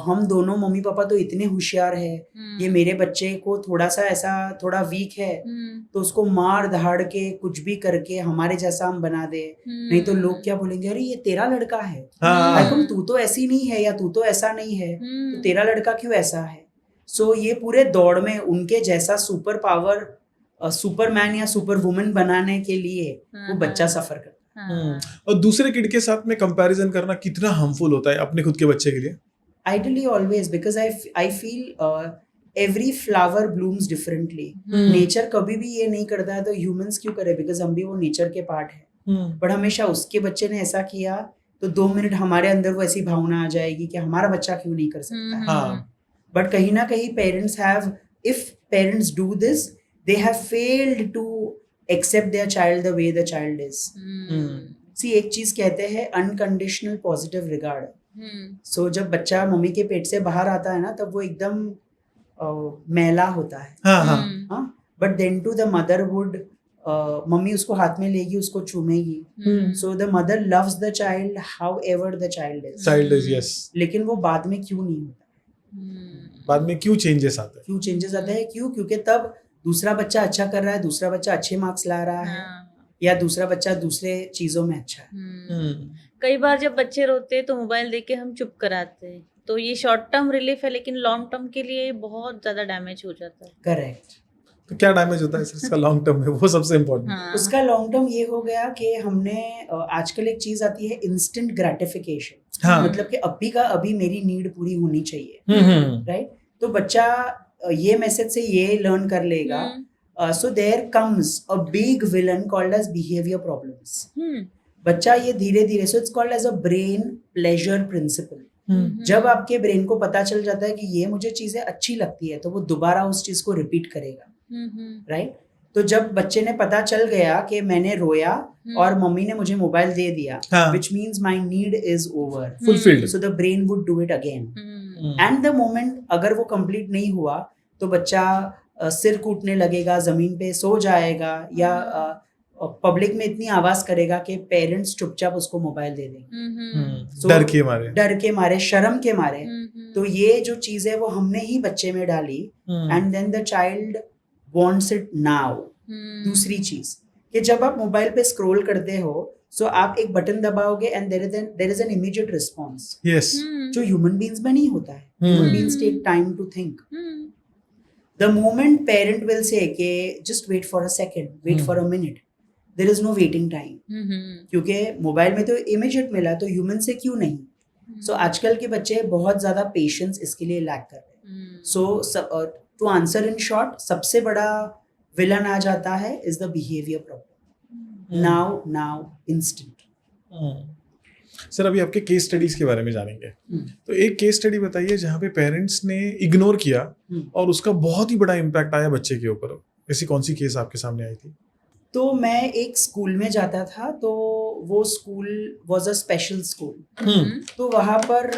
हम दोनों मम्मी पापा तो इतने होशियार है, ये मेरे बच्चे को थोड़ा सा ऐसा थोड़ा वीक है तो उसको मार धाड़ के कुछ भी करके हमारे जैसा हम बना दे. नहीं तो लोग क्या बोलेंगे, अरे ये तेरा लड़का है, तू तो ऐसी नहीं है या तू तो ऐसा नहीं है, तो तेरा लड़का क्यों ऐसा है. सो ये पूरे दौड़ में उनके जैसा सुपर पावर सुपरमैन या सुपर वुमन बनाने के लिए वो बच्चा सफर करता है. और दूसरे किड के साथ में कंपैरिजन करना कितना हार्मफुल होता है अपने खुद के बच्चे के लिए? Ideally always, because I feel every flower blooms differently. Nature कभी भी ये नहीं करता है तो ह्यूमंस क्यों करे, बिकॉज हम भी वो नेचर के पार्ट है. बट हमेशा उसके बच्चे ने ऐसा किया तो 2 मिनट हमारे अंदर वो ऐसी भावना आ जाएगी कि हमारा बच्चा क्यों नहीं कर सकता है. बट कहीं ना कहीं parents have, if parents do this, they have failed to accept their child the way the child is. See, एक चीज कहते हैं unconditional positive regard. So जब बच्चा मम्मी के पेट से बाहर आता है ना, तब वो एकदम मैला होता है. But then to the mother would mummy उसको हाथ में लेगी, उसको चूमेगी. So the mother loves the child however the child is. Child is, yes. लेकिन वो बाद में क्यों नहीं होता? बाद में क्यों चेंजेस आते हैं? क्यों चेंजेस आते हैं? क्योंकि तब दूसरा बच्चा अच्छा कर रहा है, दूसरा बच्चा अच्छे मार्क्स ला रहा है, या दूसरा बच्चा दूसरे चीजों में अच्छा है. कई बार जब बच्चे रोते हैं तो मोबाइल देके हम चुप कराते हैं, तो ये शॉर्ट टर्म रिलीफ है, लेकिन लॉन्ग टर्म के लिए बहुत ज्यादा डैमेज हो जाता है. करेक्ट. तो क्या डैमेज होता है इसका लॉन्ग टर्म में, वो सबसे इम्पोर्टेंट. उसका लॉन्ग टर्म ये हो गया कि हमने आजकल एक चीज आती है इंस्टेंट ग्रेटिफिकेशन. मतलब कि अभी का अभी मेरी नीड पूरी होनी चाहिए, राइट. तो बच्चा ये मैसेज से ये लर्न कर लेगा. So there comes a big villain called as behaviour problems. बच्चा ये धीरे धीरे, so it's called as a brain pleasure principle. जब आपके ब्रेन को पता चल जाता है कि ये मुझे चीजें अच्छी लगती है, तो वो दोबारा उस चीज को रिपीट करेगा, राइट. तो जब बच्चे ने पता चल गया कि मैंने रोया और मम्मी ने मुझे मोबाइल दे दिया, which means my need is over, fulfilled, so the brain would do it again. And the moment अगर वो कंप्लीट नहीं हुआ तो बच्चा सिर कूटने लगेगा, जमीन पे सो जाएगा, या पब्लिक में इतनी आवाज करेगा कि पेरेंट्स चुपचाप उसको मोबाइल दे देंगे. डर के मारे, शर्म के मारे. तो ये जो चीज है वो हमने ही बच्चे में डाली, and then the child wants it now. दूसरी चीज कि जब आप मोबाइल पे स्क्रॉल करते हो, सो आप एक बटन दबाओगे and there is an immediate response. Yes. जो ह्यूमन बीइंग्स में नहीं होता है. Human beings take time to think. The moment parent will say कि just wait for a second, wait for a minute, there is no waiting time. क्योंकि mobile में तो immediate मिला, तो ह्यूमन से क्यों नहीं. सो आजकल के बच्चे बहुत ज्यादा पेशेंस इसके लिए लैक कर रहे हैं. सो टू आंसर इन शॉर्ट, सबसे बड़ा विलन आ जाता है is the behaviour problem. Now instant. Sir अभी आपके केस स्टडीज के बारे में जानेंगे. तो एक केस स्टडी बताइए जहाँ पे पेरेंट्स ने इग्नोर किया और उसका बहुत ही बड़ा इम्पैक्ट आया बच्चे के ऊपर. ऐसी कौन सी केस आपके सामने आई थी? तो मैं एक स्कूल में जाता था, तो वो school was a special school. तो वहाँ पर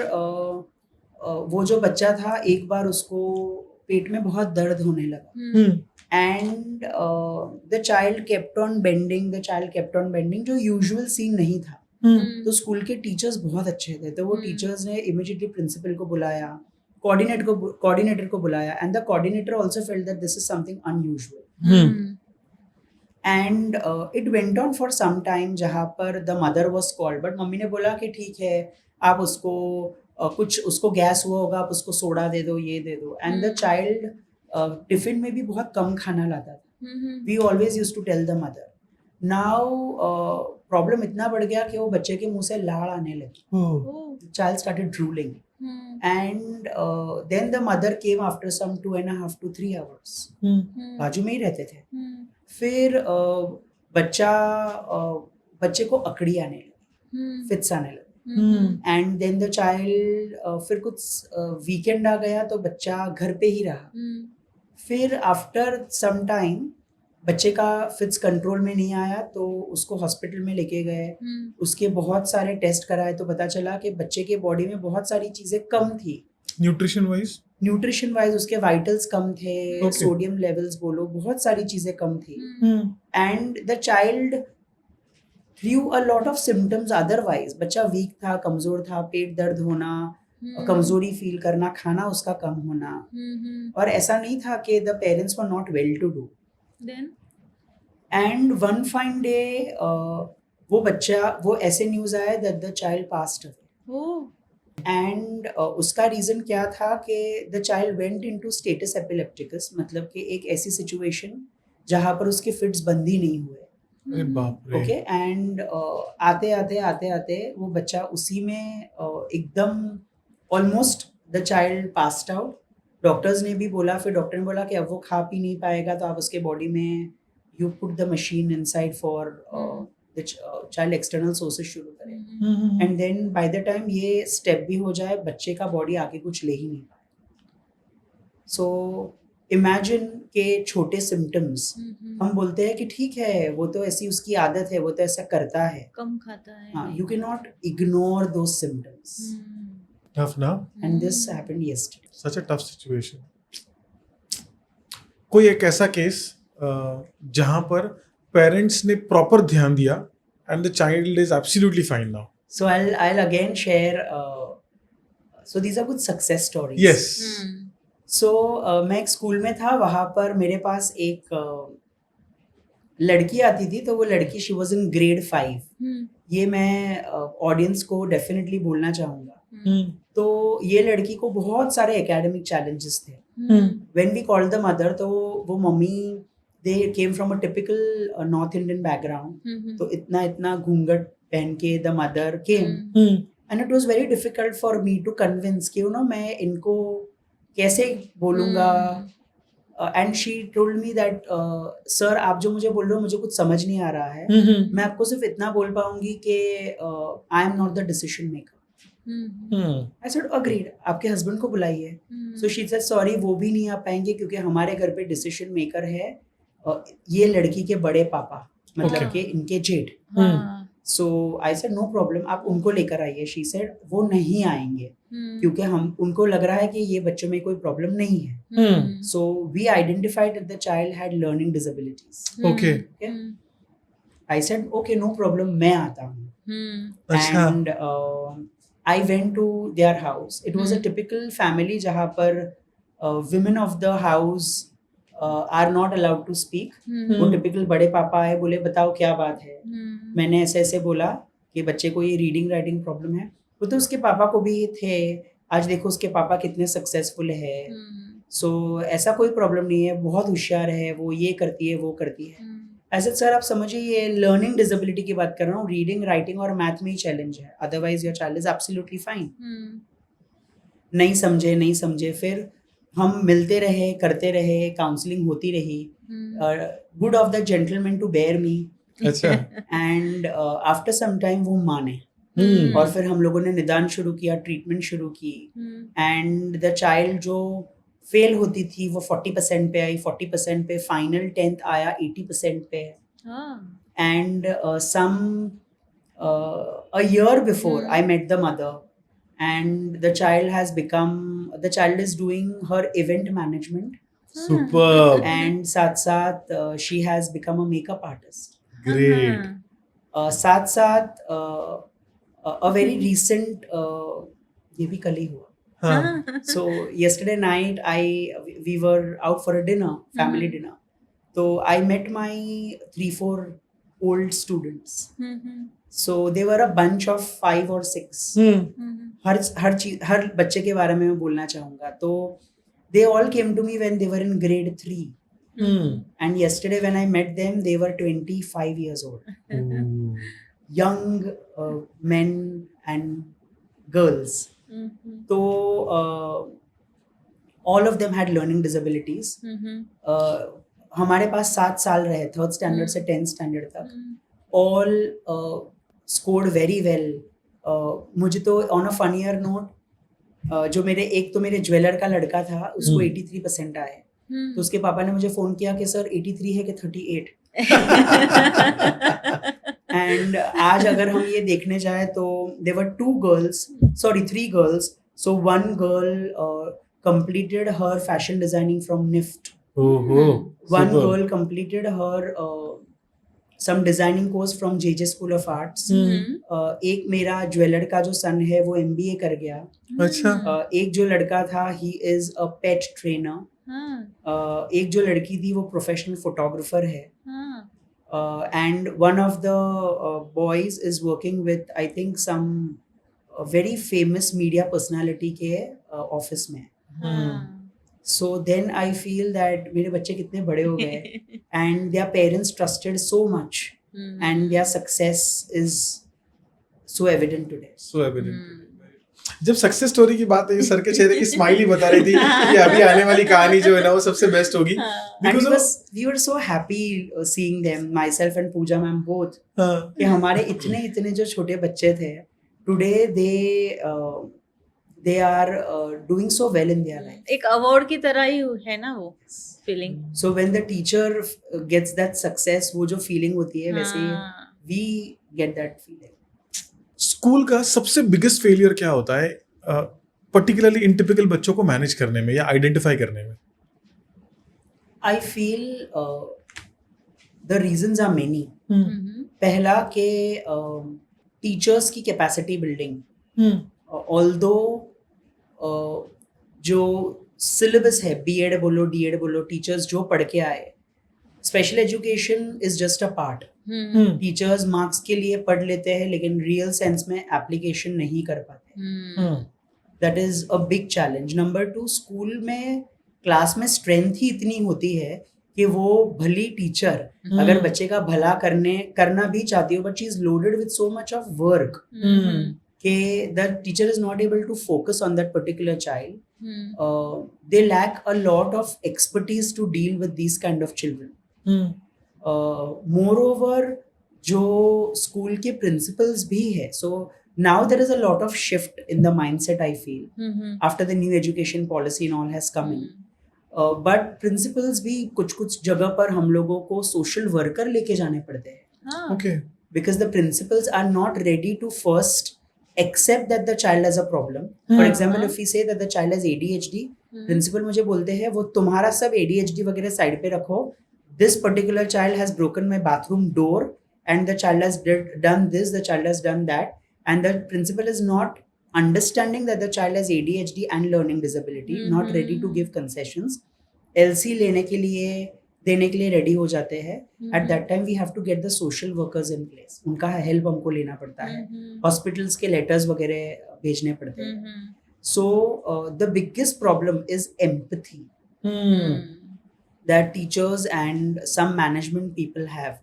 वो जो बच्चा था, एक बार उसको पेट में बहुत दर्द होने लगा and the child kept on bending, जो यूजुअल सीन नहीं था. तो स्कूल के टीचर्स बहुत अच्छे थे, तो वो टीचर्स ने इमीडिएटली प्रिंसिपल को बुलाया, कोऑर्डिनेटर को बुलाया, and the coordinator also felt that this is something unusual. And it went on for some time, जहाँ पर the mother was called, but mummy ने बोला कि ठीक है, आप उसको कुछ उसको गैस हुआ होगा, आप उसको सोडा दे दो, ये दे दो. एंड द चाइल्ड टिफिन में भी बहुत कम खाना लाता था. We always used to tell the mother. Now problem इतना बढ़ गया कि वो बच्चे के मुंह से लाड़ आने लगी. Child started drooling and then the mother came after some 2.5 to 3 hours. बाजू में ही रहते थे. फिर बच्चे को अकड़ी आने लगी, फिट्स आने लगी. एंड देन द चाइल्ड, फिर कुछ वीकेंड आ गया तो बच्चा घर पे ही रहा. फिर आफ्टर सम टाइम बच्चे का फिट्स कंट्रोल में नहीं आया, तो उसको हॉस्पिटल में लेके गए. उसके बहुत सारे टेस्ट कराए तो पता चला कि बच्चे के बॉडी में बहुत सारी चीजें कम थी. न्यूट्रिशन वाइज उसके वाइटल्स कम थे, सोडियम लेवल्स बोलो, बहुत सारी चीजें कम थी. And the child through a lot of symptoms otherwise. बच्चा वीक था, कमजोर था, पेट दर्द होना, कमजोरी फील करना, खाना उसका कम होना. और ऐसा नहीं था कि the parents were not well to do. And one fine day वो ऐसे न्यूज आया that the child passed away. And उसका रीजन क्या था कि the child went into status epilepticus, मतलब कि एक ऐसी सिचुएशन जहां पर उसके फिट्स बंद ही नहीं हुए. ओके. एंड आते वो बच्चा उसी में एकदम almost the child passed out. Doctors ने भी बोला, फिर डॉक्टर ने बोला कि अब वो खा पी नहीं पाएगा, तो आप उसके बॉडी में you put the machine inside for the child external sources शुरू करें. And then by the time ये स्टेप भी हो जाए, बच्चे का बॉडी आगे कुछ ले ही नहीं पाए. सो इमेजिन के छोटे सिम्टम्स, हम बोलते हैं कि ठीक है, वो तो ऐसी उसकी आदत है, वो तो ऐसा करता है, कम खाता है. हाँ, you can not ignore those symptoms. Tough now. And this happened yesterday. Such a tough situation. कोई एक ऐसा केस जहां पर पेरेंट्स ने प्रॉपर ध्यान दिया and the child is absolutely fine now. So I'll again share. So these are good success stories. Yes. So मैं एक स्कूल में था, वहाँ पर मेरे पास एक लड़की आती थी. तो वो लड़की शी वॉज इन grade 5. ये मैं ऑडियंस को डेफिनेटली बोलना चाहूँगा. तो ये लड़की को बहुत सारे एकेडमिक चैलेंजेस थे. When we called the mother, तो वो mummy, they came from a typical North Indian background. तो इतना घूंघट पहन के the mother came, and it was very difficult for me to convince कि मैं इनको कैसे बोलूँगा. And she told me that sir, आप जो मुझे बोल रहे हो मुझे कुछ समझ नहीं आ रहा है. मैं आपको सिर्फ इतना बोल पाऊंगी कि I am not the decision maker. I said agreed, आपके हस्बैंड को बुलाइए. So she said sorry, वो भी नहीं आ पाएंगे क्योंकि हमारे घर पे डिसीजन मेकर है ये लड़की के बड़े पापा, मतलब कि इनके जेठ. So I said no problem, आप उनको लेकर आइए. She said वो नहीं आएंगे क्योंकि हम उनको लग रहा है कि ये बच्चों में कोई प्रॉब्लम नहीं है. So we identified that the child had learning disabilities. Okay. I said okay, no problem, मैं आता हूँ. And I went to their house. It was a typical family जहाँ पर women of the house are not allowed to speak. वो typical बड़े पापा आए, बोले बताओ क्या बात है. मैंने ऐसे बोला कि बच्चे को ये रीडिंग राइटिंग प्रॉब्लम है. वो तो उसके पापा को भी थे, आज देखो उसके पापा कितने सक्सेसफुल है. सो ऐसा कोई प्रॉब्लम नहीं है, बहुत होशियार है, वो ये करती है वो करती है. ऐसे सर आप समझिए ये लर्निंग डिसेबिलिटी की बात कर रहा हूँ, रीडिंग राइटिंग और मैथ में ही चैलेंज है, otherwise your child is absolutely fine. नहीं समझे फिर हम मिलते रहे, करते रहे, काउंसलिंग होती रही, good of the gentleman to bear me, अच्छा। एंड आफ्टर सम टाइम वो माने, और फिर हम लोगों ने निदान शुरू किया, ट्रीटमेंट शुरू की, एंड द चाइल्ड जो फेल होती थी वो 40% पे आई, 40% पे, फाइनल 10th आया 80% पे, and some a year before I met the mother, and the child is doing her event management, Superb. and साथ she has become a makeup artist. Great. साथ a very recent ये भी कल ही हुआ. हाँ. So yesterday night we were out for a dinner, family dinner. So I met my 3-4 old students. So they were a bunch of 5 or 6. हर बच्चे के बारे में मैं बोलना चाहूँगा. तो they all came to me when they were in grade 3. And yesterday when I met them, they were 25 years old. Young men and girls. So all of them had learning disabilities. हमारे पास 7 साल रहे, 3rd standard से 10th standard तक. All scored very well. मुझे तो on a funnier note, जो मेरे jeweller का लड़का था, उसको 83% आए. तो उसके पापा ने मुझे फोन किया कि सर 83 है कि 38. एंड आज अगर हम ये देखने जाए तो there were 3 girls. So one girl completed her fashion designing from NIFT. One girl completed her some designing course from JJ School of Arts. एक मेरा ज्वेलर का जो सन है वो MBA कर गया. अच्छा. एक जो लड़का था he is a pet trainer. एक जो लड़की थी वो प्रोफेशनल फोटोग्राफर है. And one of the boys is working with I think some very famous media personality के ऑफिस में. So then I feel that मेरे बच्चे कितने बड़े हो गए and their parents trusted so much and their success is so evident today. So evident. जब success story की बात है, सर के चेहरे की स्माइल ही बता रही थी कि अभी आने वाली कहानी जो है ना वो सबसे बेस्ट होगी. Because we were so happy seeing them, myself and Pooja ma'am both, कि हमारे इतने जो छोटे बच्चे थे, today they are doing so well in their life. एक अवार्ड की तरह ही है ना वो feeling. So when the teacher gets that success, वो जो फीलिंग होती है वैसे we get that feeling. School का सबसे बिगेस्ट फेलियर क्या होता है पर्टिकुलरली इन टिपिकल बच्चों को मैनेज करने में या आइडेंटिफाई करने में? I feel the reasons are many. पहला के टीचर्स की कैपेसिटी बिल्डिंग. Although जो सिलेबस है, बीएड बोलो, डीएड बोलो, टीचर्स जो पढ़ के आए, special education is just a part. Teachers marks के लिए पढ़ लेते हैं लेकिन रियल सेंस में एप्लीकेशन नहीं कर पाते. That is a big challenge. Number 2, school में क्लास में स्ट्रेंथ ही इतनी होती है कि वो भली टीचर अगर बच्चे का भला करना भी चाहती हो, but she is loaded with so much of work कि the teacher is not able to focus on that particular child. They lack a lot of expertise to deal with this kind of children. Moreover जो school के principals भी है, सो now there is a lot of shift in the mindset, I feel, after the new education policy and all has come in. But principals भी कुछ जगह पर हम लोगों को social worker लेके जाने पड़ते हैं. Okay. Because the principals are not ready to first accept that the child has a problem. For example, if we say that the child has ADHD, principal मुझे बोलते हैं वो तुम्हारा सब ADHD वगैरह साइड पे रखो. This particular child has broken my bathroom door and the child has done this, the child has done that. And the principal is not understanding that the child has ADHD and learning disability, not ready to give concessions. LC देने के लिए ready हो जाते हैं. At that time we have to get the social workers in place. उनका help हमको लेना पड़ता है. Hospitals के letters वगैरह भेजने पड़ते हैं. So the biggest problem is empathy. that teachers and some management people have.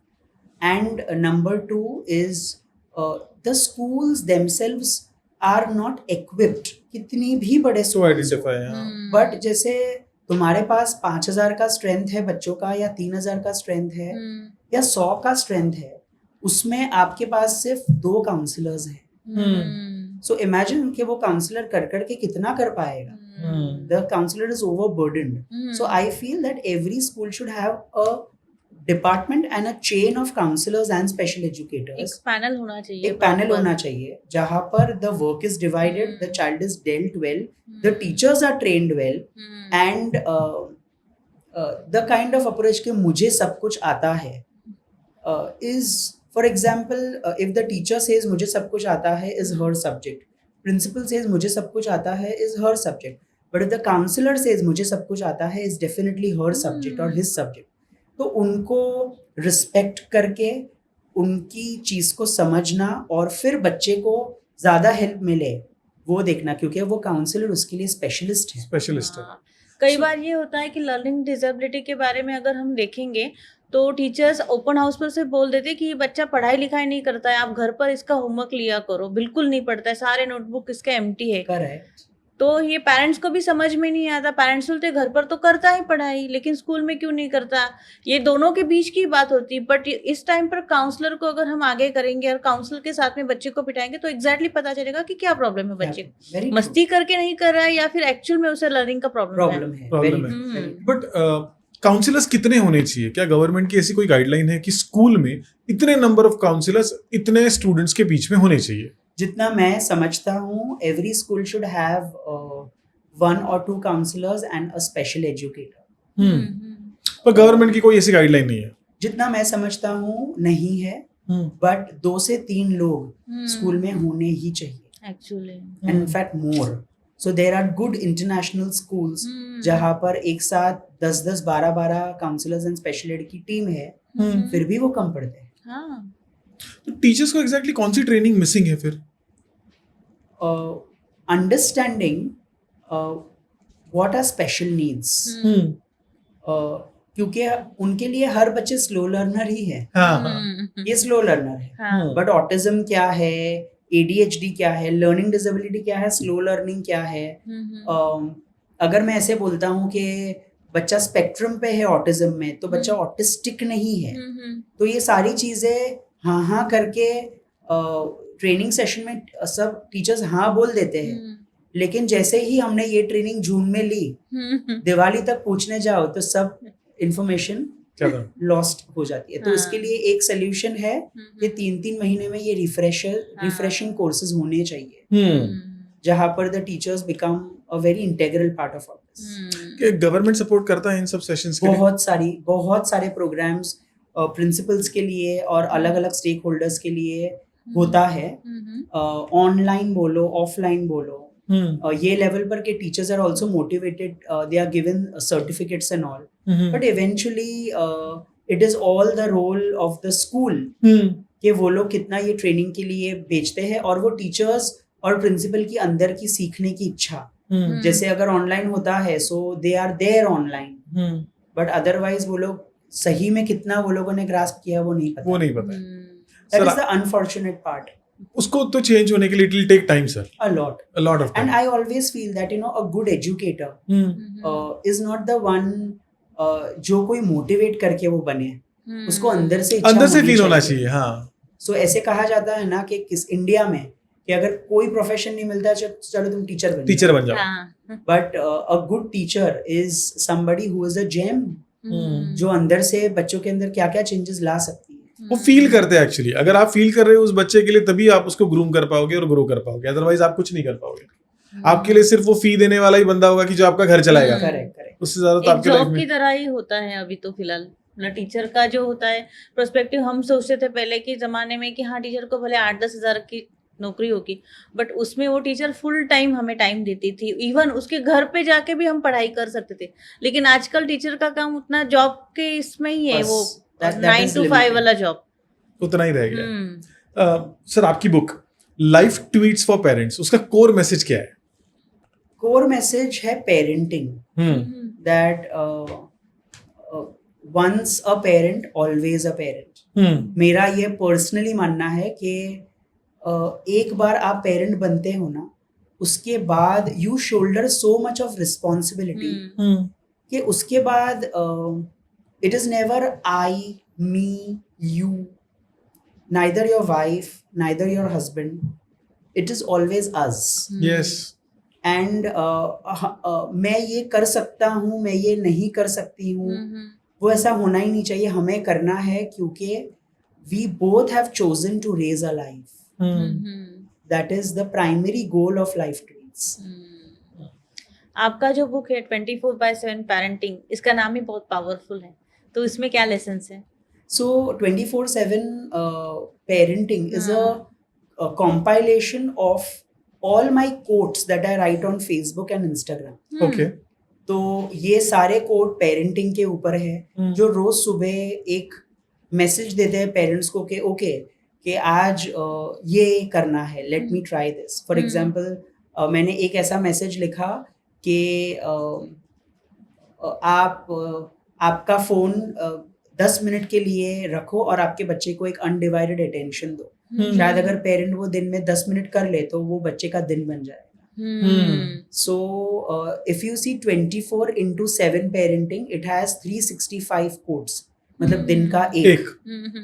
And number two is the schools themselves are not equipped कितनी भी बड़े तो schools आइडेंटिफाई बट जैसे तुम्हारे पास 5,000 का स्ट्रेंथ है बच्चों का, या 3,000 का स्ट्रेंथ है, या 100 का स्ट्रेंथ है, उसमें आपके पास सिर्फ 2 काउंसलर्स हैं. सो इमेजिन कि वो काउंसलर कर करके कितना कर पाएगा. The counselor is overburdened. So I feel that every school should have a department and a chain of counselors and special educators. एक पैनल होना चाहिए. एक पैनल होना चाहिए जहाँ पर the work is divided, the child is dealt well, the teachers are trained well, and the kind of approach कि मुझे सब कुछ आता है is, for example, if the teacher says मुझे सब कुछ आता है is her subject, principal says मुझे सब कुछ आता है is her subject, but if the counselor says मुझे सब कुछ आता है is definitely her subject or his subject. तो उनको रिस्पेक्ट करके उनकी चीज़ को समझना और फिर बच्चे को ज़्यादा हेल्प मिले वो देखना, क्योंकि वो काउंसलर उसके लिए स्पेशलिस्ट है. कई बार ये होता है कि लर्निंग डिसेबिलिटी के बारे में अगर हम देखेंगे तो टीचर्स ओपन हाउस पर से बोल देते कि ये बच्चा पढ़ाई लिखाई नहीं करता है, आप घर पर इसका होमवर्क लिया करो. बिल्कुल नहीं पढ़ता है, सारे नोटबुक इसके एम्प्टी है. करेक्ट. तो ये पेरेंट्स को भी समझ में नहीं आता. पेरेंट्स बोलते घर पर तो करता है पढ़ाई, लेकिन स्कूल में क्यों नहीं करता. ये दोनों के बीच की बात होती है. बट इस टाइम पर काउंसलर को अगर हम आगे करेंगे और काउंसलर के साथ में बच्चे को बिठाएंगे तो एग्जैक्टली पता चलेगा कि क्या प्रॉब्लम है बच्चे को. मस्ती करके नहीं कर रहा है या फिर एक्चुअल में उसे लर्निंग का प्रॉब्लम है. बट काउंसलर्स कितने होने चाहिए? क्या गवर्नमेंट की ऐसी कोई गाइडलाइन है कि स्कूल में इतने नंबर ऑफ काउंसलर्स इतने स्टूडेंट्स के बीच में होने चाहिए? जितना मैं समझता हूँ every school should have 1 or 2 counselors and a special educator. पर गवर्नमेंट की कोई ऐसी गाइडलाइन नहीं है. जितना मैं समझता हूँ नहीं है, बट 2 से 3 लोग स्कूल में होने ही चाहिए actually, and in fact more. So there are good international schools जहाँ पर एक साथ 10-10, 12-12 काउंसलर्स एंड स्पेशल एड की टीम है, फिर भी वो कम पड़ते हैं. तो टीचर्स को एग्जैक्टली कौन सी ट्रेनिंग मिसिंग है फिर? Understanding what are special needs, क्योंकि उनके लिए हर बच्चे स्लो लर्नर ही है. ये स्लो लर्नर है, बट ऑटिज्म क्या है, ADHD क्या है, लर्निंग डिसेबिलिटी क्या है, स्लो लर्निंग क्या है. अगर मैं ऐसे बोलता हूँ कि बच्चा स्पेक्ट्रम पे है ऑटिज्म में, तो बच्चा ऑटिस्टिक नहीं है. तो ये सारी चीजें हाँ करके ट्रेनिंग सेशन में सब टीचर्स हाँ बोल देते हैं, लेकिन जैसे ही हमने ये ट्रेनिंग जून में ली, दिवाली तक पूछने जाओ तो सब इंफॉर्मेशन लॉस्ट हो जाती है. तो इसके लिए एक सोल्यूशन है कि 3-3 महीने में ये रिफ्रेशिंग कोर्सेज होने चाहिए, जहाँ पर the teachers become a very integral part of office. Government support करता है इन सब सेशंस के लिए? बहुत सारे प्रोग्राम्स प्रिंसिपल्स के लिए और अलग अलग स्टेक होल्डर्स के लिए होता है. ऑनलाइन बोलो, ऑफलाइन बोलो, ये लेवल पर के teachers are also motivated, they are given certificates and all, but eventually it is all the role of the school कि वो लोग कितना ये ट्रेनिंग के लिए भेजते हैं, और वो टीचर्स और प्रिंसिपल की अंदर की सीखने की इच्छा. जैसे अगर ऑनलाइन होता है so they are there online, but otherwise वो लोग सही में कितना वो लोगों ने ग्रास्प किया वो नहीं पता. That is the unfortunate part. उसको तो चेंज होने के लिए it will take time sir, a lot of time. And I always feel that a good educator is not the one जो कोई मोटिवेट करके वो बने, उसको अंदर से फील होना चाहिए. हाँ. सो ऐसे कहा जाता है ना कि किस इंडिया में कि अगर कोई प्रोफेशन नहीं मिलता चलो तुम टीचर बन जाओ. But a good teacher is somebody who is a gem, जो अंदर से बच्चों के अंदर क्या क्या चेंजेस ला सकती है. वो फील करते हैं एक्चुअली. अगर आप फील कर रहे हो उस बच्चे के लिए, तभी आप उसको ग्रूम कर पाओगे और ग्रो कर पाओगे, अदरवाइज आप कुछ नहीं कर पाओगे. आपके लिए सिर्फ वो फी देने वाला ही बंदा होगा कि जो आपका घर चलाएगा. करेक्ट. उससे ज्यादा तो आपके लाइफ में की तरह ही होता है अभी तो फिलहाल. टीचर का जो होता है प्रोस्पेक्टिव, हम सोचते थे पहले के जमाने में कि हाँ टीचर को भले 8-10 हज़ार की नौकरी होगी, बट उसमें वो टीचर फुल टाइम हमें टाइम देती थी. इवन उसके घर पे जाके भी हम पढ़ाई कर सकते थे. लेकिन आजकल टीचर का काम उतना जॉब के इसमें ही है, वो 9 to 5 वाला जॉब उतना ही रह गया. सर आपकी book life tweets for parents, उसका कोर मैसेज क्या है? कोर मैसेज है parenting, that once a parent always a parent. मेरा ये पर्सनली मानना है कि एक बार आप पेरेंट बनते हो ना, उसके बाद you shoulder so much of responsibility कि उसके बाद it is never I, me, you, neither your wife, neither your husband, it is always us. Yes. And मैं ये कर सकता हूँ, मैं ये नहीं कर सकती हूँ, वो ऐसा होना ही नहीं चाहिए. हमें करना है क्योंकि we both have chosen to raise a life. That is the primary goal of life treats. आपका जो बुक है 24/7 पेरेंटिंग, इसका नाम ही बहुत पावरफुल है, तो इसमें क्या लेसन्स हैं? So 24/7 parenting is a compilation of all my quotes that I write on Facebook and Instagram. Okay. तो ये सारे कोट पेरेंटिंग के ऊपर है जो रोज सुबह एक मैसेज देते हैं पेरेंट्स को कि ओके कि आज ये करना है, let me try this. For example मैंने एक ऐसा मैसेज लिखा कि आपका फोन 10 मिनट के लिए रखो और आपके बच्चे को एक अनडिवाइडेड अटेंशन दो. शायद अगर पेरेंट वो दिन में 10 मिनट कर ले तो वो बच्चे का दिन बन जाएगा. So if you see 24/7 parenting, it has 365 quotes. मतलब दिन का एक.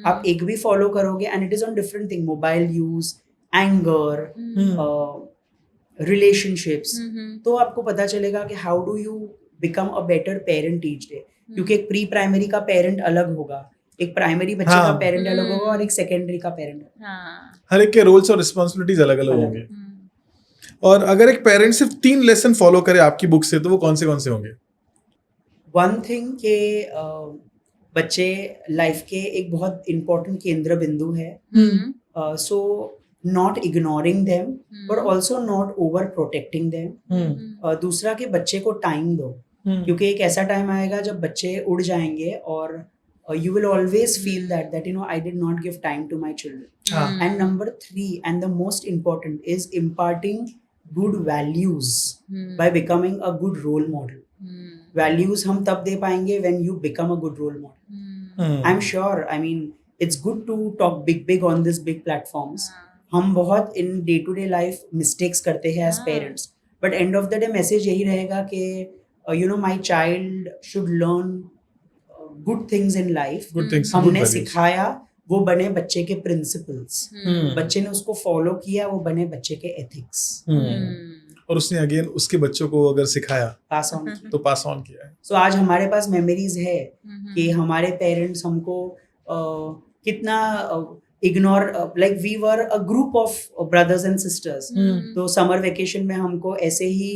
आप एक भी फॉलो करोगे and it is on different thing, mobile use, anger, relationships. तो आपको पता चलेगा कि how do you become a better parent each day. क्योंकि एक प्री प्राइमरी का पेरेंट अलग होगा, एक प्राइमरी बच्चे का पेरेंट अलग होगा और एक सेकेंडरी का पेरेंट. हर एक के रोल्स और रिस्पॉन्सिबिलिटीज अलग अलग होंगे. और अगर एक पेरेंट सिर्फ 3 लेसन फॉलो करे आपकी बुक से तो वो कौन से होंगे? वन थिंग के बच्चे लाइफ के एक बहुत इम्पोर्टेंट केंद्र बिंदु है. So not ignoring them but also not over protecting them. दूसरा के बच्चे को टाइम दो, क्योंकि एक ऐसा टाइम आएगा जब बच्चे उड़ जाएंगे और you will always feel that you know I did not give time to my children. And number 3 and the most important is imparting good values by becoming a good role model. Values हम तब दे पाएंगे when you become a good role model. I'm sure, I mean it's good to talk big on these big platforms. हम बहुत in day to day life mistakes करते हैं as parents, but end of the day message यही रहेगा कि you know my child should learn good things in life. हमने सिखाया, वो बने बच्चे के प्रिंसिपल्स. बच्चे ने उसको फॉलो किया, वो बने बच्चे के एथिक्स. और उसने अगेन उसके बच्चों को अगर सिखाया, पास ऑन तो पास ऑन किया है. सो आज हमारे पास मेमोरीज है कि हमारे पेरेंट्स हमको कितना ignore, like we were a group of brothers and sisters. तो समर वेकेशन में हमको ऐसे ही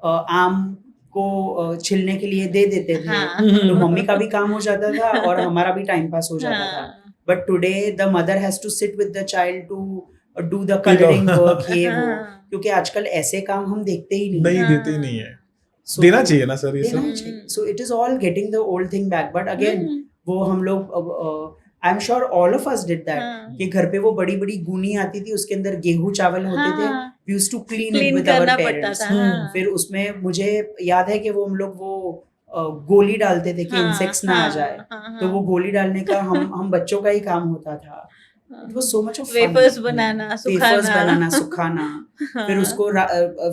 आम को छिलने के लिए दे देते थे. तो मम्मी का भी काम हो जाता था और हमारा भी टाइम पास हो जाता था. But today the mother has to sit with the child to do the colouring work, ये वो, क्योंकि आजकल ऐसे काम हम देखते ही नहीं. देते ही नहीं है. देना चाहिए ना सर ये सब. So it is all getting the old thing back. But again वो हम लोग I am sure all of us did that कि घर पे वो बड़ी बड़ी गुनी आती थी, उसके अंदर गेहूं चावल होते थे. We used to clean it with our parents. फिर उसमें मुझे याद है कि वो हम लोग वो गोली डालते थे कि इंसेक्ट्स ना आ जाए. तो वो गोली डालने का हम बच्चों का ही काम होता था. It was so much of fun. Wafers बनाना, सुखाना, फिर उसको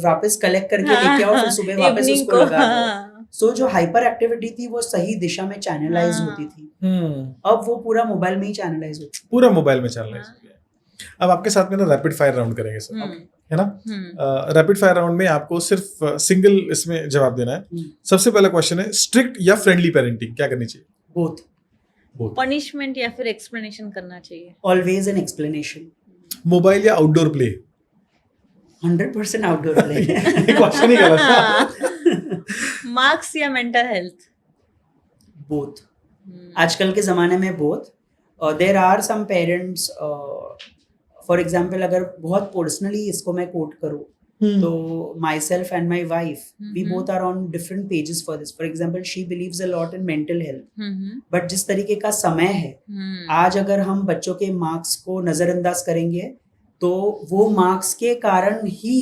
वापस कलेक्ट करके लेके आओ, फिर सुबह वापस उसको लगा दो. सो जो हाइपर एक्टिविटी थी वो सही दिशा में चैनलाइज होती थी. अब वो पूरा मोबाइल में ही चैनलाइज होती है. पूरा मोबाइल में चैनलाइज हो गया. अब आपके साथ में ना रैपिड फायर राउंड करेंगे सर, है ना? रैपिड फायर राउंड में आपको सिर्फ सिंगल इसमें जवाब देना है. सबसे पहला क्वेश्चन है, स्ट्रिक्ट या फ्रेंडली पेरेंटिंग, क्या करनी चाहिए? बोथ. पनिशमेंट या फिर एक्सप्लेनेशन करना चाहिए? Always an explanation. मोबाइल या outdoor play? 100% outdoor play. Question ही गलत था. मार्क्स या मेंटल हेल्थ? बोथ. आजकल के जमाने में both. There are some parents, for example अगर बहुत पर्सनली इसको मैं कोट करूं तो myself and my wife, we both are on different pages for this. For example she believes a lot in mental health, but जिस तरीके का समय है आज, अगर हम बच्चों के मार्क्स को नजरअंदाज करेंगे तो वो मार्क्स के कारण ही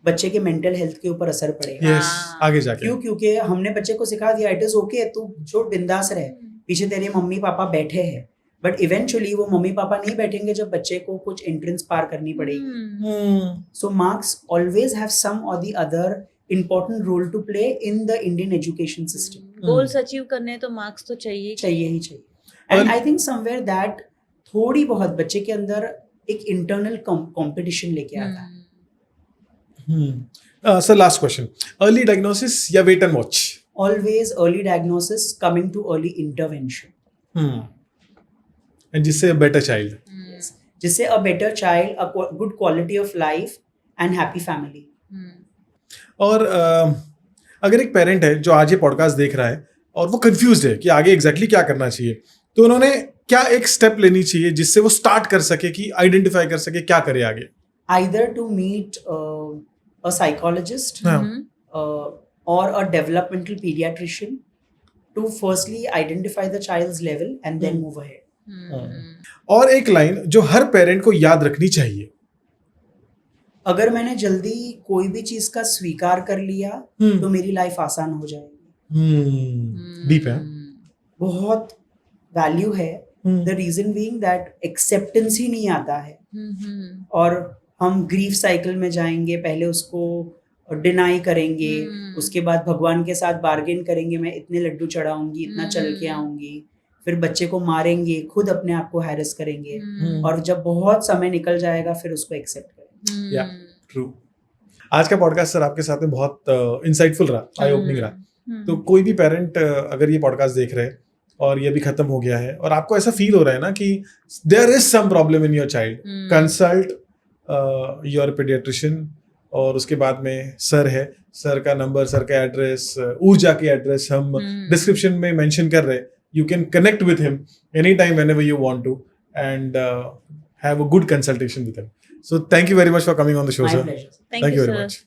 बच्चे के मेंटल हेल्थ के ऊपर असर पड़ेगा. आगे जाके. क्योंकि हमने बच्चे को सिखा दिया इट इज ओके, तू छोड़ बिंदास रहे, पीछे तेरे मम्मी पापा बैठे हैं, बट इवेंचुअली वो मम्मी पापा नहीं बैठेंगे जब बच्चे को कुछ एंट्रेंस पार करनी पड़ेगी. So marks always have some or the other important role to play in the Indian education system. Goals achieve करने तो मार्क्स तो चाहिए चाहिए. And I think somewhere that थोड़ी बहुत बच्चे के अंदर एक इंटरनल कंपटीशन लेके आता है. Sir last question, early diagnosis या wait and watch? Always early diagnosis coming to early intervention. And जिससे बेटर चाइल्ड, जिससे a better child, a good quality of life and happy family. और अगर एक parent है जो आज ये पॉडकास्ट देख रहा है और वो कंफ्यूज्ड है कि आगे एग्जैक्टली क्या करना चाहिए, तो उन्होंने क्या एक स्टेप लेनी चाहिए जिससे वो स्टार्ट कर सके कि आइडेंटिफाई कर सके क्या करे आगे? Either to meet a psychologist or a developmental pediatrician to firstly identify the child's level and then move ahead. और एक लाइन जो हर पेरेंट को याद रखनी चाहिए. अगर मैंने जल्दी कोई भी चीज का स्वीकार कर लिया तो मेरी लाइफ आसान हो जाएगी. डीप है, बहुत वैल्यू है. The reason being that acceptance ही नहीं आता है, और हम ग्रीफ साइकिल में जाएंगे, पहले उसको डिनाई करेंगे, उसके बाद भगवान के साथ बार्गेन करेंगे, मैं इतने लड्डू चढ़ाऊंगी, इतना चल के आऊंगी, फिर बच्चे को मारेंगे, खुद अपने आप को हैरेस करेंगे, और जब बहुत समय निकल जाएगा फिर उसको एक्सेप्ट करेंगे. या ट्रू. आज का पॉडकास्ट सर आपके साथ में बहुत इंसाइटफुल रहा, आई ओपनिंग रहा. तो कोई भी पेरेंट अगर ये पॉडकास्ट देख रहे हैं और ये भी खत्म हो गया है और आपको ऐसा फील हो रहा है ना कि there is some problem in your child, consult your paediatrician. और उसके बाद में सर है, सर का नंबर, सर का एड्रेस, ऊर्जा के एड्रेस हम डिस्क्रिप्शन में मेंशन कर रहे हैं. You can connect with him anytime, whenever you want to, and have a good consultation with him. So thank you very much for coming on the show, My sir. pleasure. Thank you very sir. much.